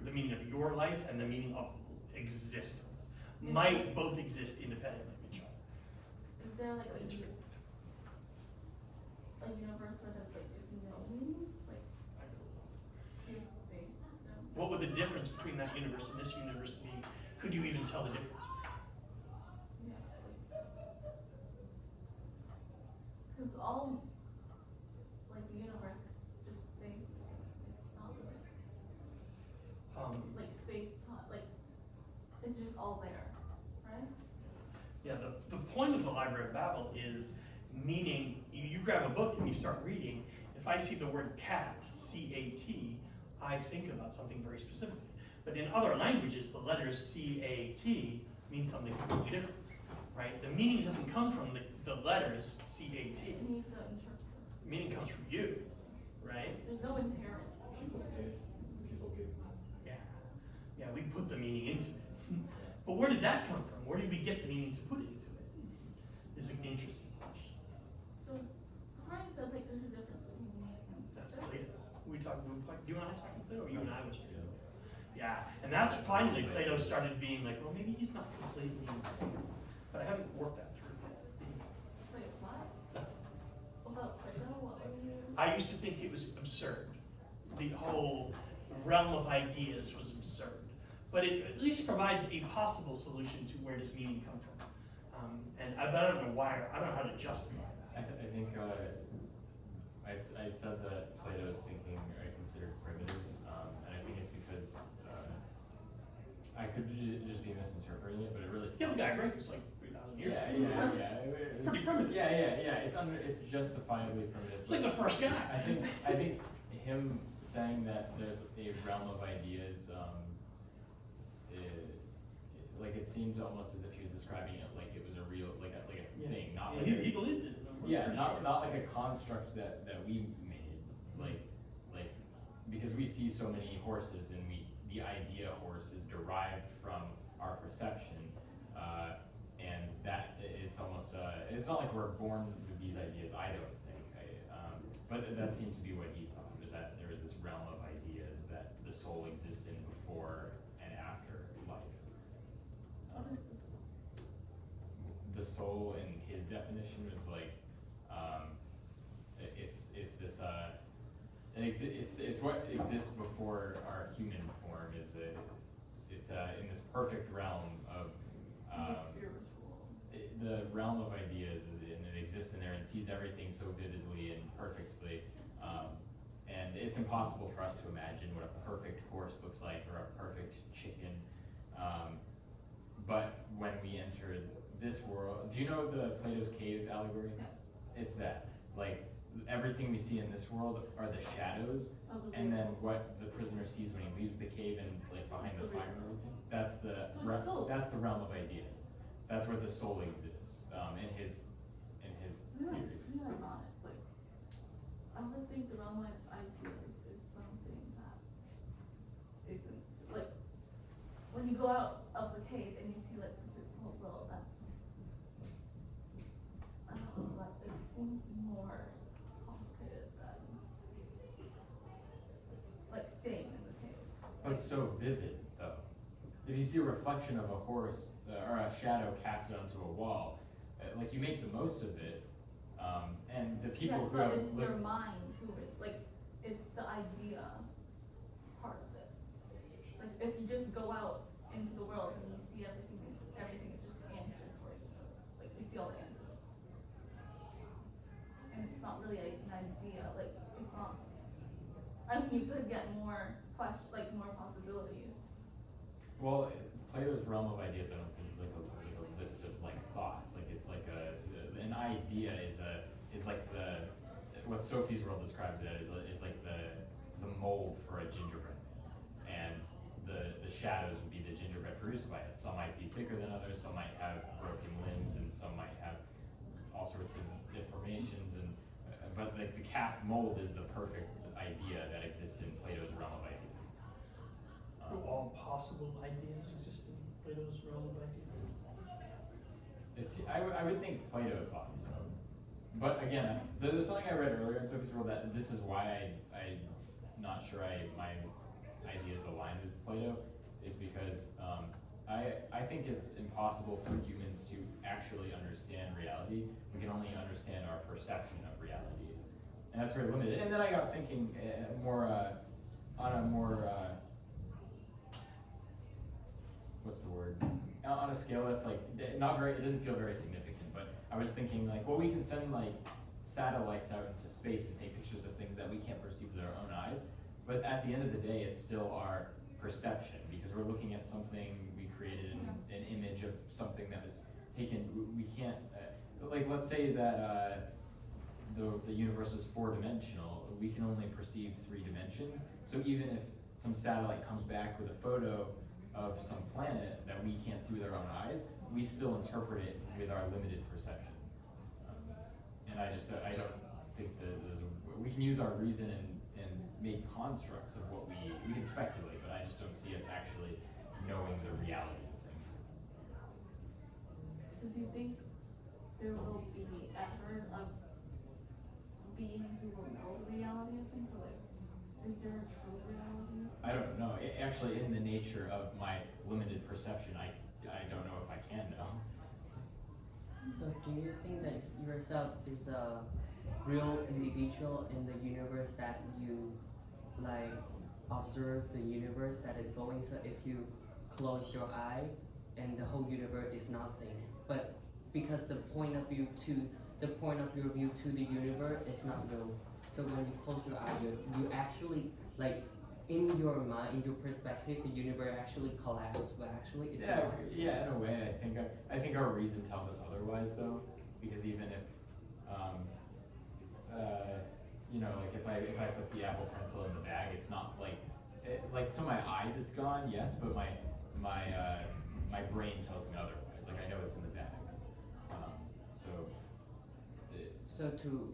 the meaning of your life and the meaning of existence might both exist independently of each other. is there like a universe where there's no meaning? Like, do you think? No? What would the difference between that universe and this universe be? Could you even tell the difference? Yeah, because all, the universe just stays the same. It's not like space, time, it's just all there, right? Yeah, the point of the Library of Babel is meaning, you grab a book and you start reading, if I see the word cat, C-A-T, I think about something very specifically. But in other languages, the letters C-A-T mean something completely different, right? The meaning doesn't come from the letters C-A-T. It needs an interpreter. Meaning comes from you, right? There's no inherent. People give. Yeah, we put the meaning into it. But where did that come from? Where did we get the meaning to put into it? Is an interesting question. So, Brian said there's a difference between meaning and That's existence. Plato. You and I talking Plato, or you and I was Plato? Yeah, and that's finally Plato started being like, well, maybe he's not completely insane. But I haven't worked that through yet. Wait, what? About Plato? What were you? I used to think it was absurd. The whole realm of ideas was absurd. But it at least provides a possible solution to where does meaning come from. But I don't know why, I don't know how to justify that. I think I said that Plato's thinking I considered primitive, and I think it's because I could just be misinterpreting it, but it really. Yeah, the guy great, it's like 3,000 years ago. Yeah. Pretty primitive. Yeah. It's justifiably primitive. It's like the first guy. I think him saying that there's a realm of ideas, it seemed almost as if he was describing it like it was a real, like a thing, not like He believed it. not like a construct that we made, because we see so many horses and the idea horse is derived from our perception, and that it's almost it's not like we're born with these ideas. I don't think, but that seemed to be what he thought, is that there is this realm of ideas that the soul exists in before and after life. What is this? The soul, in his definition, is it's what exists before our human form. It's in this perfect realm of The spiritual. the realm of ideas, and it exists in there and sees everything so vividly and perfectly, and it's impossible for us to imagine what a perfect horse looks like or a perfect chicken. But when we enter this world, do you know the Plato's cave allegory? Yes. It's that, everything we see in this world are the shadows, Of the and then real. what the prisoner sees when he leaves the cave and behind the fire and everything, that's the So it's soul. that's the realm of ideas. That's where the soul exists, in his That's theory. pretty ironic. I would think the realm of ideas is something that isn't, when you go out but so vivid though. If you see a reflection of a horse or a shadow casted onto a wall, like you make the most of it, and the people Yes, who but have it's your lived. mind who is, like, it's the idea part of it. Like, if you just go out into the world and you see everything is just answered for you, so, like, you see all the answers. And it's not really an idea, like, it's not, I mean, you could get more more possibilities. Well, Plato's realm of ideas, I don't think is like a list of like thoughts. Like it's like an idea is like what Sophie's world describes it is like the mold for a gingerbread man, and the shadows would be the gingerbread produced by it. Some might be thicker than others, some might have broken limbs, and some might have all sorts of deformations. And but like the cast mold is the perfect idea that exists in Plato's realm of ideas. Do all possible ideas exist in Plato's realm of ideas? I would think Plato thought so. But again, there's something I read earlier in Sophie's World that this is why I'm not sure my ideas align with Plato, is because I think it's impossible for humans to actually understand reality. We can only understand our perception of reality. And that's very limited. And then I got thinking on a more, what's the word? On a scale that's like, it didn't feel very significant, but I was thinking like, well, we can send like satellites out into space and take pictures of things that we can't perceive with our own eyes, but at the end of the day, it's still our perception, because we're looking at something we created, an image of something that was taken. We can't, like let's say that the universe is 4-dimensional, we can only perceive 3 dimensions, so even if some satellite comes back with a photo of some planet that we can't see with our own eyes, we still interpret it with our limited perception. And I don't think that we can use our reason and make constructs of what we can speculate, but I just don't see us actually knowing the reality of things. So do you think there will be ever a being who will know the reality of things? Or like, is there a true reality? I don't know. Actually, in the nature of my limited perception, I don't know if I can know. So do you think that yourself is a real individual in the universe, that you like observe the universe that is going? So if you close your eye and the whole universe is nothing, but because the point of your view to the universe is not real. So when you close your eye, you actually like, in your mind, in your perspective, the universe actually collapses, but actually it's not. Yeah, in a way, I think our reason tells us otherwise, though, because even if, like if I put the Apple Pencil in the bag, it's not like to my eyes it's gone, yes, but my brain tells me otherwise. Like I know it's in the bag. So to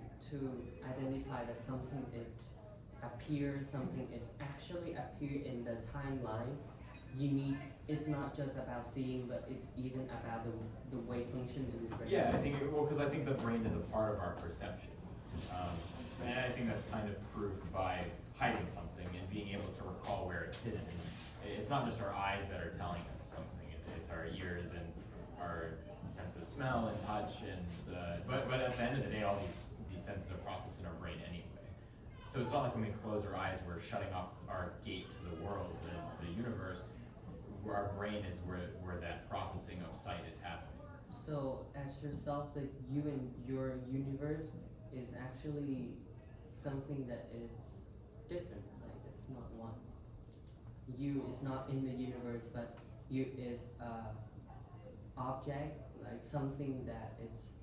identify that something it's actually appear in the timeline, it's not just about seeing, but it's even about the way function in the brain. Yeah, because I think the brain is a part of our perception, and I think that's kind of proved by hiding something and being able to recall where it's hidden. It's not just our eyes that are telling us something; it's our ears and our sense of smell and touch, and but at the end of the day, all these senses are processed in our brain anyway. So it's not like when we close our eyes, we're shutting off our gate to the world, the universe, where our brain is where that processing of sight is happening. So as yourself, that you and your universe is actually something that is different, like it's not one. You is not in the universe, but you is a object, like something that it's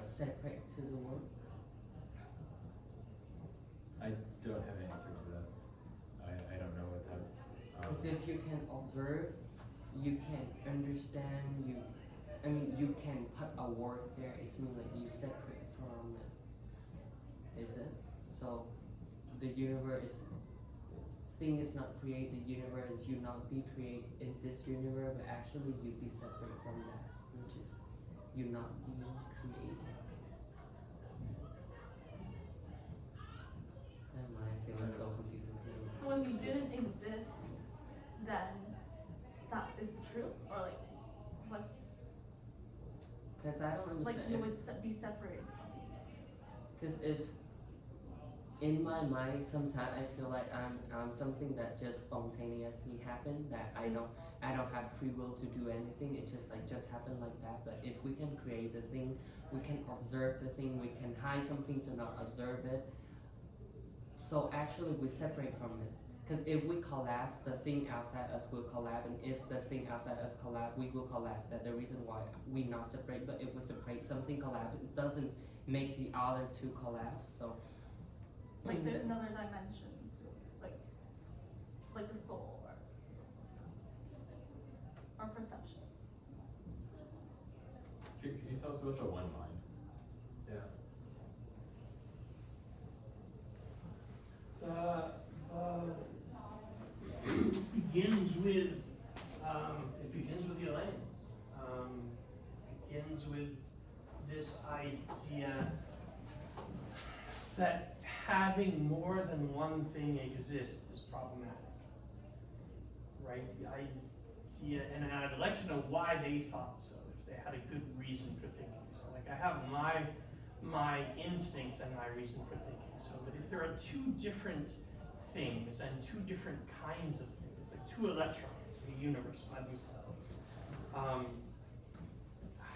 separate to the world. I don't have an answer to that. I don't know what that. Because if you can observe, you can understand. You can put a word there. It's mean like you separate from it. Is it? So the universe thing is not create the universe. You not be create in this universe, but actually you be separate from that, which is you not be created. And my feeling so confusing. So if you didn't exist, like you would be separated from it. Because if in my mind, sometimes I feel like I'm something that just spontaneously happened. That I don't have free will to do anything. It just happened like that. But if we can create the thing, we can observe the thing. We can hide something to not observe it. So actually, we separate from it. Because if we collapse, the thing outside us will collapse, and if the thing outside us collapse, we will collapse. That's the reason why we not separate. But if we separate, something collapse. It doesn't make the other two collapse. So. Like there's another dimension to it, like the soul or perception. Can you tell us about the one mind? Yeah. It begins with the alliance. Begins with this idea that having more than one thing exist is problematic, right? The idea, and I'd like to know why they thought so, if they had a good reason for thinking so. Like I have my instincts and my reason for thinking so, but if there are two different things and two different kinds of things, like two electrons in a universe by themselves,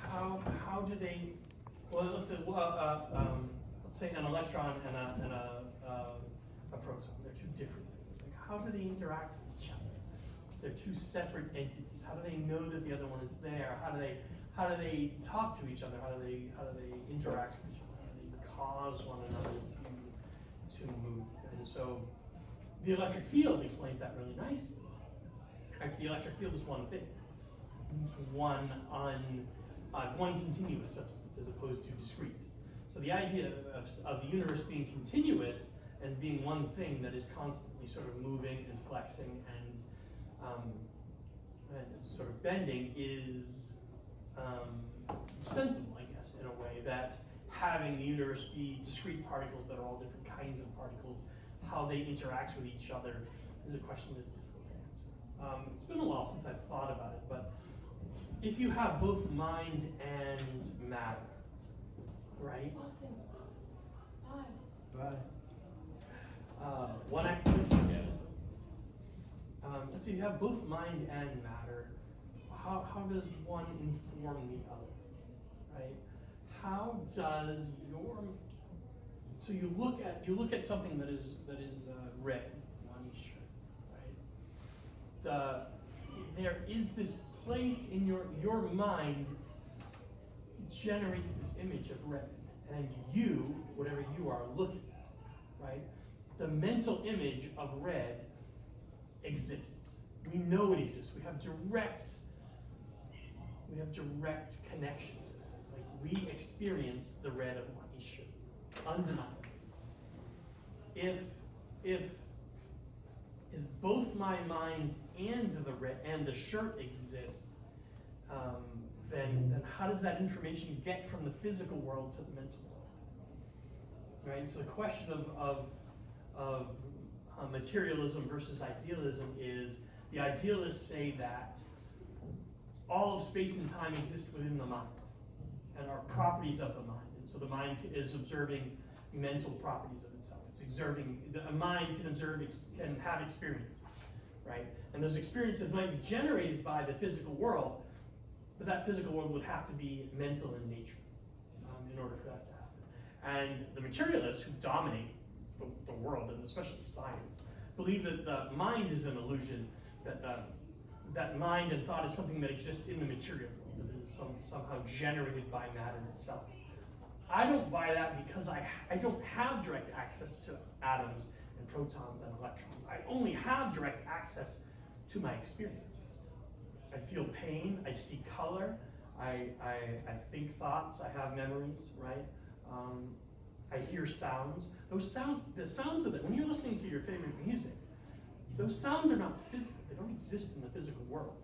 how do they? Well, let's say an electron and a proton. They're two different things. Like how do they interact with each other? They're two separate entities. How do they know that the other one is there? How do they talk to each other? How do they interact with each other? How do they cause one another to move? And so the electric field explains that really nicely. The electric field is one thing, one continuous substance as opposed to discrete. So the idea of the universe being continuous and being one thing that is constantly sort of moving and flexing and sort of bending is sensible, I guess, in a way, that having the universe be discrete particles that are all different kinds of particles, how they interact with each other is a question that's difficult to answer. It's been a while since I've thought about it, but if you have both mind and matter, right? Bye. One activity. Let's see, you have both mind and matter. How does one inform the other, right? How does so you look at something that is red on each shirt, right? There is this place in your mind generates this image of red, and you, whatever you are, look at that, right? The mental image of red exists. We know it exists. We have direct connection to it. Like we experience the red of Wani's shirt, undeniable. If both my mind and the red and the shirt exist, then how does that information get from the physical world to the mental world? Right. So the question of materialism versus idealism is, the idealists say that all of space and time exist within the mind and are properties of the mind, and so the mind is observing mental properties of itself. It's observing. A mind can have experiences, right? And those experiences might be generated by the physical world, but that physical world would have to be mental in nature in order for that to happen. And the materialists who dominate the world, and especially science, believe that the mind is an illusion, that mind and thought is something that exists in the material world, that is somehow generated by matter itself. I don't buy that because I don't have direct access to atoms and protons and electrons. I only have direct access to my experiences. I feel pain, I see color, I think thoughts, I have memories, right? I hear sounds. The sounds of it, when you're listening to your favorite music, those sounds are not physical. They don't exist in the physical world,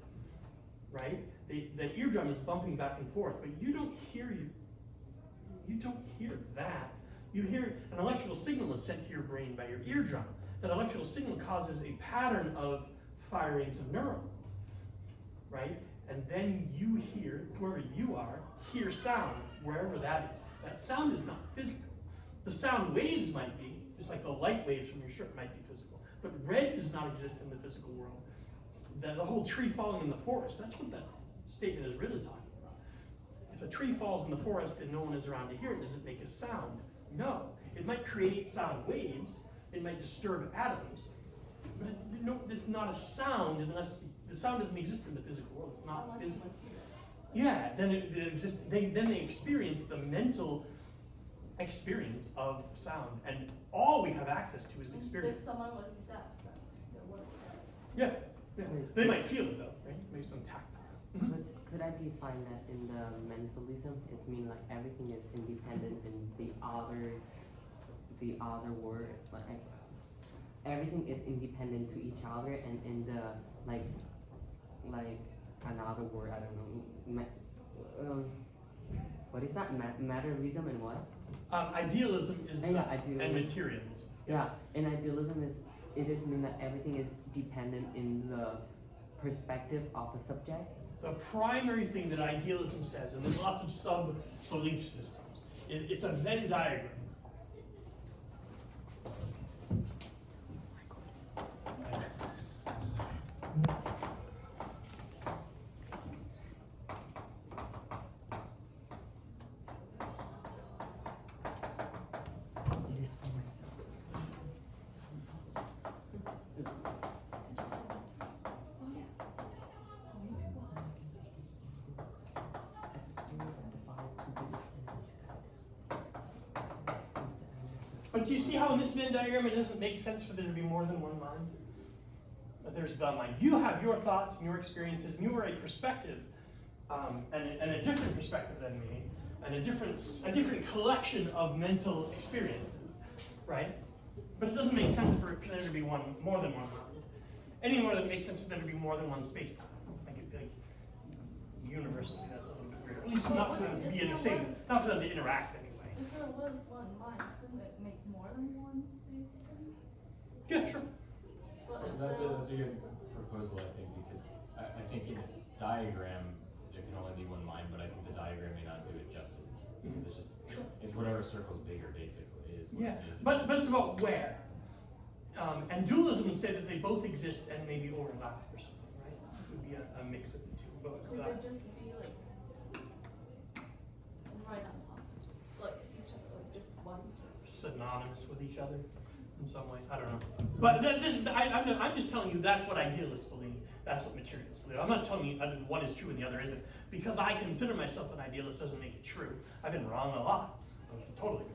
right? The eardrum is bumping back and forth, but you don't hear that. You hear an electrical signal is sent to your brain by your eardrum. That electrical signal causes a pattern of firings of neurons, right? And then you hear, whoever you are, hear sound. wherever that is. That sound is not physical. The sound waves might be, just like the light waves from your shirt might be physical. But red does not exist in the physical world. The whole tree falling in the forest, that's what that statement is really talking about. If a tree falls in the forest and no one is around to hear it, does it make a sound? No. It might create sound waves, it might disturb atoms, but it's not a sound unless the sound doesn't exist in the physical world. It's not Unless physical. someone hears it. Yeah, then it exists. Then they experience the mental experience of sound, and all we have access to is If experience. someone was deaf, then they wouldn't hear it. Yeah, yeah. They might feel it though, right? Maybe some tactile. Could I define that in the mentalism? It's mean like everything is independent in the other word, like everything is independent to each other, and in the like another word, I don't know. What is that? Materialism and what? Idealism is Yeah, the, idealism. and materialism. Yeah, and idealism is mean that everything is dependent in the perspective of the subject. The primary thing that idealism says, and there's lots of sub-belief systems, is it's a Venn diagram. It is for myself. But do you see how in this Venn diagram it doesn't make sense for there to be more than one mind? But there's the mind. You have your thoughts and your experiences, and you are a perspective, and a different perspective than me, and a different collection of mental experiences, right? But it doesn't make sense for there to be more than one mind. Any more than it makes sense for there to be more than one space-time. Like universally, that's a little bit weird. At least not for them to be in the same, not for them to interact anyway. If there was one mind, couldn't it make more than one space time? Yeah, sure. But if That's there a good proposal, I think, because I think in its diagram, there can only be one mind, but I think the diagram may not do it justice, because it's whatever circle's bigger, basically, is what Yeah, it is. but it's about where. And dualism would say that they both exist and maybe overlap or something, right? It would be a mix of the two. But, could they just be like right on top, like each other, like just one circle? synonymous with each other in some way. I don't know. But I'm just telling you that's what idealists believe. That's what materialists believe. I'm not telling you one is true and the other isn't. Because I consider myself an idealist doesn't make it true. I've been wrong a lot. Totally wrong.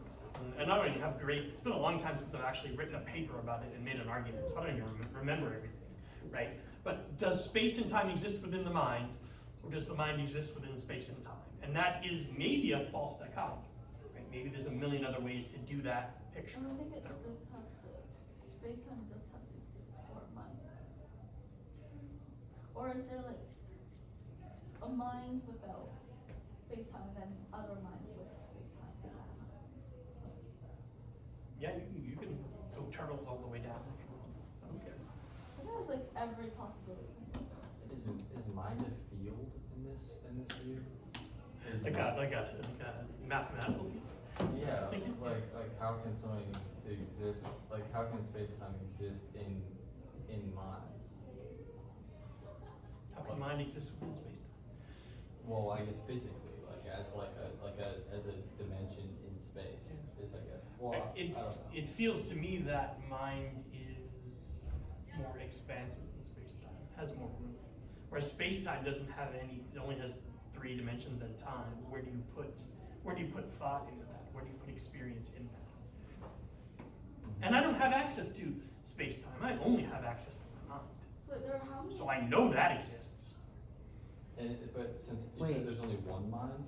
And I don't even have great, it's been a long time since I've actually written a paper about it and made an argument, so I don't even remember everything, right? But does space and time exist within the mind, or does the mind exist within space and time? And that is maybe a false dichotomy, right? Maybe there's a million other ways to do that picture. And I think it does have to, space-time does have to exist for mind. Or is there like a mind without space-time and then other minds with space-time? Yeah, you can go turtles all the way down if you want. I don't care. I think there's like every possibility. Is mind a field in this view? Is Like mind- a mathematical field. Yeah, like how can something exist, like how can space and time exist in mind? How can mind exist within space time? Well, I guess physically, like as a dimension in space, is I guess. Well, I don't know. It feels to me that mind is more expansive than space-time, has more room. Whereas space-time doesn't have any, it only has 3 dimensions at a time. Where do you put thought into that? Where do you put experience in that? And I don't have access to space-time. I only have access to my mind. So there are how many? So I know that exists. But since you Wait. said there's only one mind,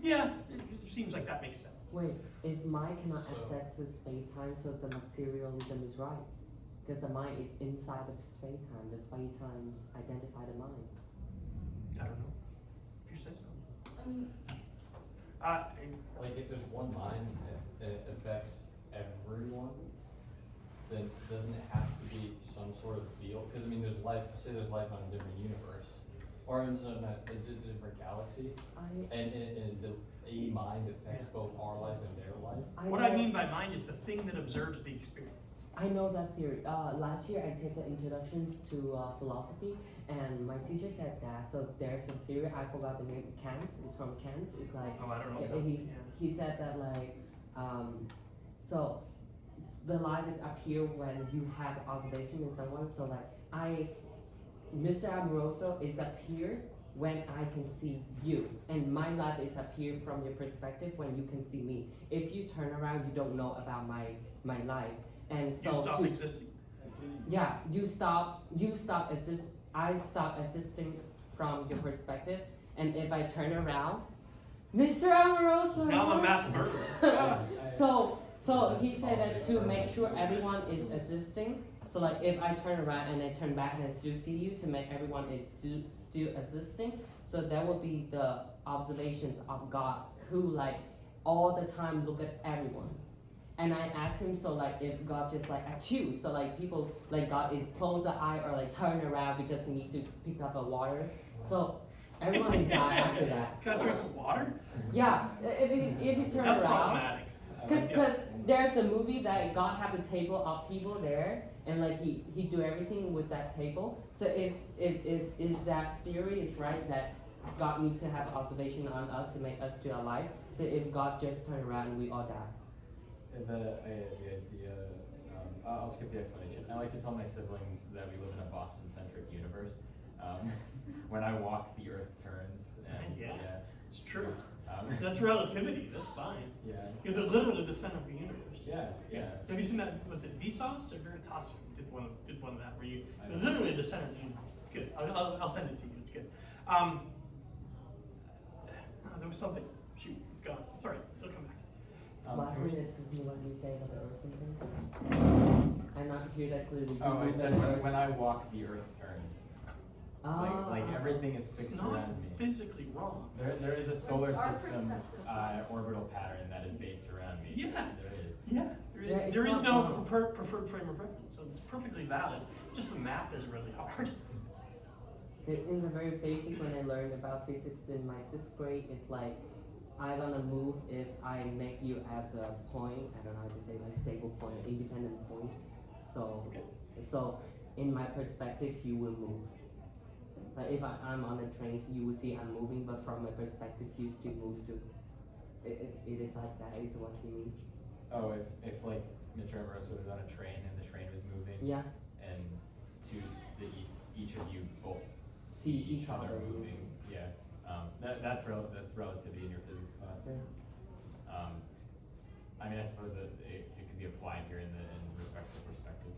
Yeah, it seems like that makes sense. Wait, if mind cannot So- access to space-time, so the materialism is right. Because the mind is inside of space-time, the space-times identify the mind. I don't know. If you say so. I mean, like if there's one mind and it affects everyone, then doesn't it have to be some sort of field? Because I mean, there's life. Say there's life on a different universe. or in a different galaxy, and a mind affects both our life and their life. What I mean by mind is the thing that observes the experience. I know that theory. Last year I took the introductions to philosophy, and my teacher said that. So there's a theory. I forgot the name. Kant. It's from Kant. It's like Oh, I don't know. he said that like so the light is up here when you have observation in someone. So like Mr. Amoroso is up here when I can see you, and my life is up here from your perspective when you can see me. If you turn around, you don't know about my life, and so You stop existing. yeah, I stop existing from your perspective, and if I turn around, Mr. Amoroso. Now I'm a mass murderer. So he said that to make sure everyone is existing. So like if I turn around and I turn back and I still see you, to make everyone is still existing. So that will be the observations of God, who like all the time look at everyone. And I asked him, so like if God just like I choose, so like people like God is close the eye or like turn around because he need to pick up a water. So everyone is die after that. Can I drink some water? Yeah, if you turn That's around. problematic. Because there's the movie that God have a table of people there, and like he do everything with that table. So if that theory is right, that God needs to have observation on us to make us still alive. So if God just turn around, we all die. I'll skip the explanation. I like to tell my siblings that we live in a Boston-centric universe. When I walk, the Earth turns. And, Yeah. It's true. Um, That's relativity. That's fine. yeah. You're literally the center of the universe. Yeah. Have you seen that? Was it Vsauce or Veritas did one of that where you're literally the center of the universe. It's good. I'll send it to you. It's good. There was something. Shoot, it's gone. It's alright. It'll come back. Lastly, is to see what you say about the Earth something. I'm not hear that clearly. I said when I walk, the Earth turns. Like everything is It's fixed not around me. physically wrong. There is a solar Our system perspective. orbital pattern that is based around me. Yeah. There is. Yeah. Yeah, it's There is not no wrong. preferred frame of reference, so it's perfectly valid. Just the math is really hard. In the very basic, when I learned about physics in my 6th grade, it's like I'm gonna move if I make you as a point. I don't know how to say, like stable point, independent point. So in my perspective, you will move. Like if I'm on the train, so you will see I'm moving, but from my perspective, you still move too. It is like that. Is what you mean? Oh, if like Mr. Amoroso was on a train and the train was moving. Yeah. And each of you both See each other other moving. Yeah. That's relativity in your physics class. Yeah. I mean, I suppose that it could be applied here in respect to perspective.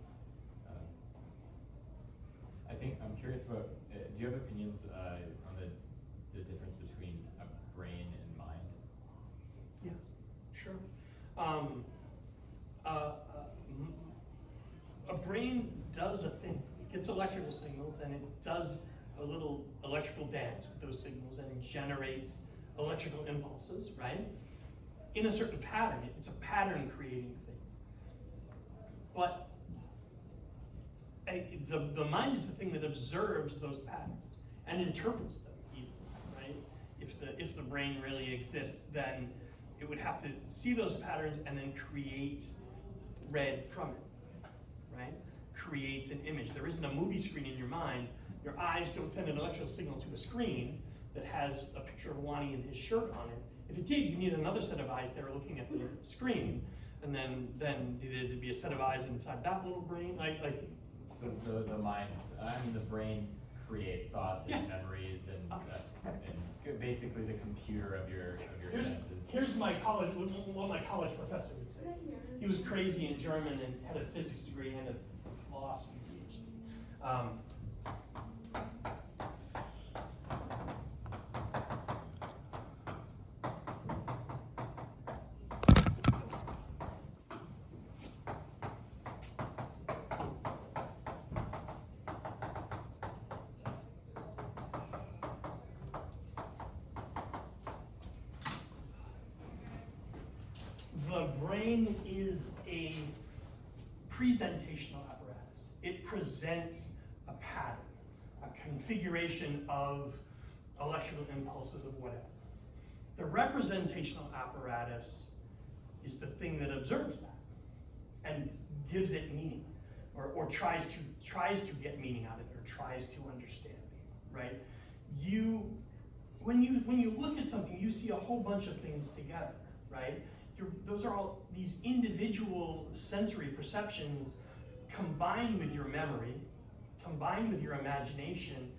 I think I'm curious about. Do you have opinions on the difference between a brain and mind? Yeah, sure. A brain does a thing. It gets electrical signals and it does a little electrical dance with those signals and it generates electrical impulses, right? In a certain pattern. It's a pattern creating thing. But the mind is the thing that observes those patterns and interprets them, even, right? If the brain really exists, then it would have to see those patterns and then create read from it, right? Creates an image. There isn't a movie screen in your mind. Your eyes don't send an electrical signal to a screen that has a picture of Wani and his shirt on it. If it did, you need another set of eyes there looking at the screen, and then there'd be a set of eyes inside that little brain, So the mind, the brain creates thoughts and memories and basically the computer of your senses. Here's what my college professor would say. He was crazy in German and had a physics degree and a philosophy PhD. The brain is a presentational apparatus. It presents a pattern. configuration of electrical impulses of whatever. The representational apparatus is the thing that observes that and gives it meaning, or tries to get meaning out of it, or tries to understand it, right? When you look at something, you see a whole bunch of things together, right? Those are all these individual sensory perceptions combined with your memory, combined with your imagination,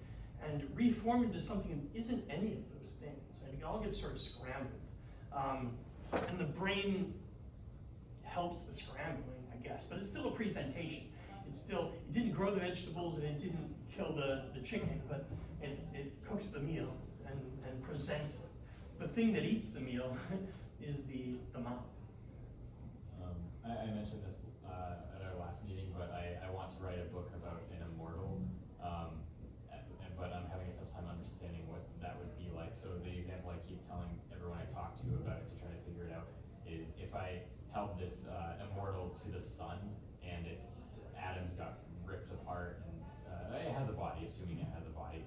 and reformed into something that isn't any of those things. And it all gets sort of scrambled. And the brain helps the scrambling, I guess, but it's still a presentation. It didn't grow the vegetables and it didn't kill the chicken, but it cooks the meal and presents it. The thing that eats the meal is the mind. I mentioned this at our last meeting, but I want to write a book about an immortal, but I'm having a tough time understanding what that would be like. So the example I keep telling everyone I talk to about it to try to figure it out is if I held this immortal to the sun and its atoms got ripped apart and it has a body, assuming it has a body.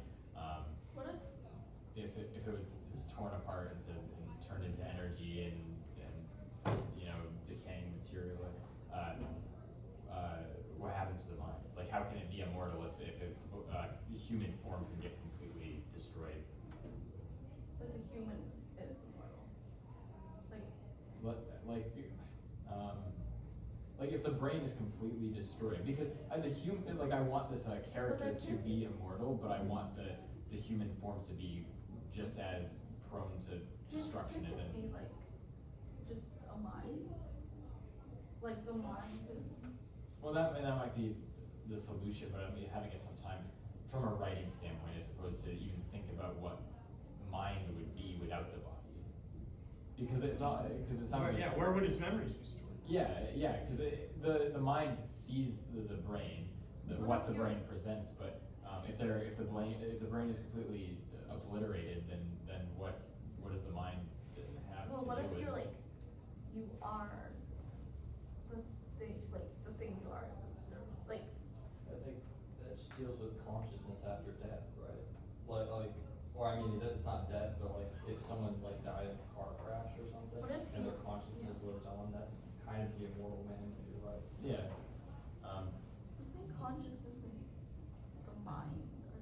What if If it was torn apart and turned into energy and decaying material, what happens to the mind? Like, how can it be immortal if its human form can get completely destroyed? like the human is immortal? Like if the brain is completely destroyed, because the human, like I want this character to be immortal, but I want the human form to be just as prone to destruction as Can't in. it be like just a mind? Like the mind Well, that might be the solution, but I'm having a tough time from a writing standpoint, as opposed to even think about what mind would be without the body, because it sounds like, Where would his memories be stored? yeah, because the mind sees the brain, what the brain presents, but if the brain is completely obliterated, then what does the mind have Well, to what do if with? you're like, you are the thing you are, like, I think that just deals with consciousness after death, right? Or I mean, it's not death, but like if someone like died in a car crash or something, What if and their you- consciousness lives on, that's kind of the immortal man, you're right. Yeah. I think consciousness in the mind, or,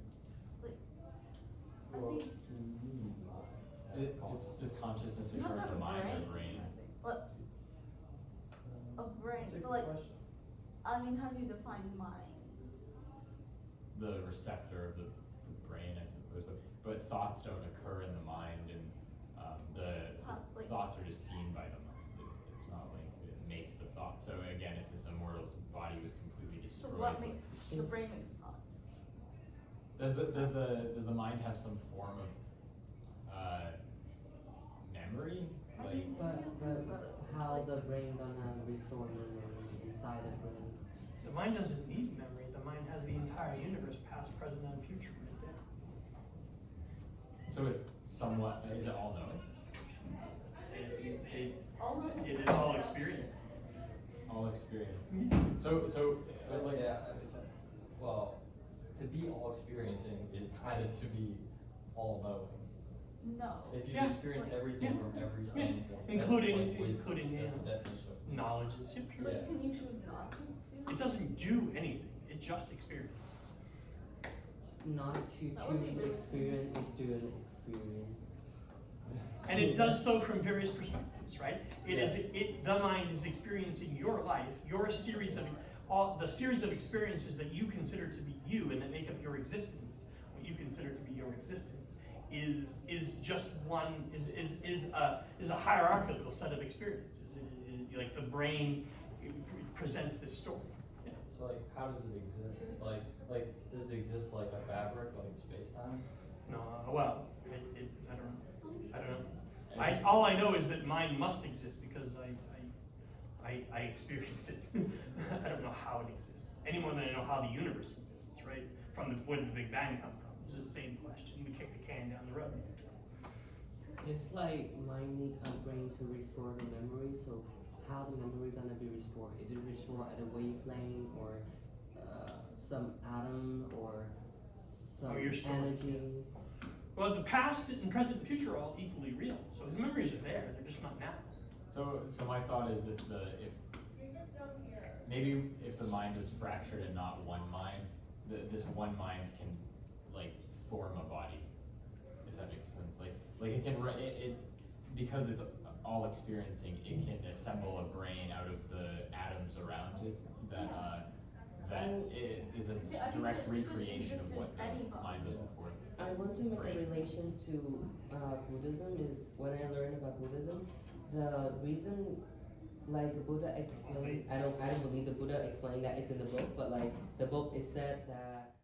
like, I Well, think you need mind. Does consciousness you have occur to in the have a mind or brain, brain? I think, but, a brain, That's a but good like, question. I mean, how do you define mind? The receptor of the brain, I suppose, but thoughts don't occur in the mind, and the Like- thoughts are just seen by the mind. It's not like it makes the thought. So again, if this immortal's body was completely So destroyed, what makes, the brain makes thoughts? does the mind have some form of memory? I Like, mean, But, if you think about it, it's how like, the brain gonna restore memory inside the brain? The mind doesn't need memory. The mind has the entire universe, past, present, and future right there. so it's somewhat. Is it all knowing? it's all. It is all experience. All experience. So like Yeah, well, to be all experiencing is kind of to be all knowing. No. If you Yeah. experience everything Yeah. from every Yeah. standpoint, Including- that's like wisdom. including, That's the yeah. definition of wisdom. Knowledge is Yeah. But can you choose not to experience? It doesn't do anything. It just experiences. Not to That would be choose really experience is to an experience. And it does so from various perspectives, right? The mind is experiencing your life, your series of the series of experiences that you consider to be you and that make up your existence. What you consider to be your existence is just one is a hierarchical set of experiences. Like the brain presents this story. Yeah. So like, how does it exist? Like, does it exist like a fabric, like space-time? No, well, I don't know. All I know is that mind must exist because I experience it. I don't know how it exists any more than I know how the universe exists. Right? Where did the Big Bang come from? It's the same question. We kick the can down the road. If like mind need a brain to restore the memory, so how the memory gonna be restored? Is it restored at a wavelength or some atom or some Oh, your story. energy. Well, the past and present and future are all equally real. So his memories are there, they're just not now. So my thought is if maybe if the mind is fractured and not one mind, this one mind can like form a body, if that makes sense. Like it can because it's all experiencing, it can assemble a brain out of the atoms around it that it is a Yeah, I think direct it recreation exists of in what the anybody. mind was before. I want to make Right. a relation to Buddhism. Is when I learned about Buddhism, the reason, like the Buddha explained, I don't believe the Buddha explained that it's in the book, but like the book is said that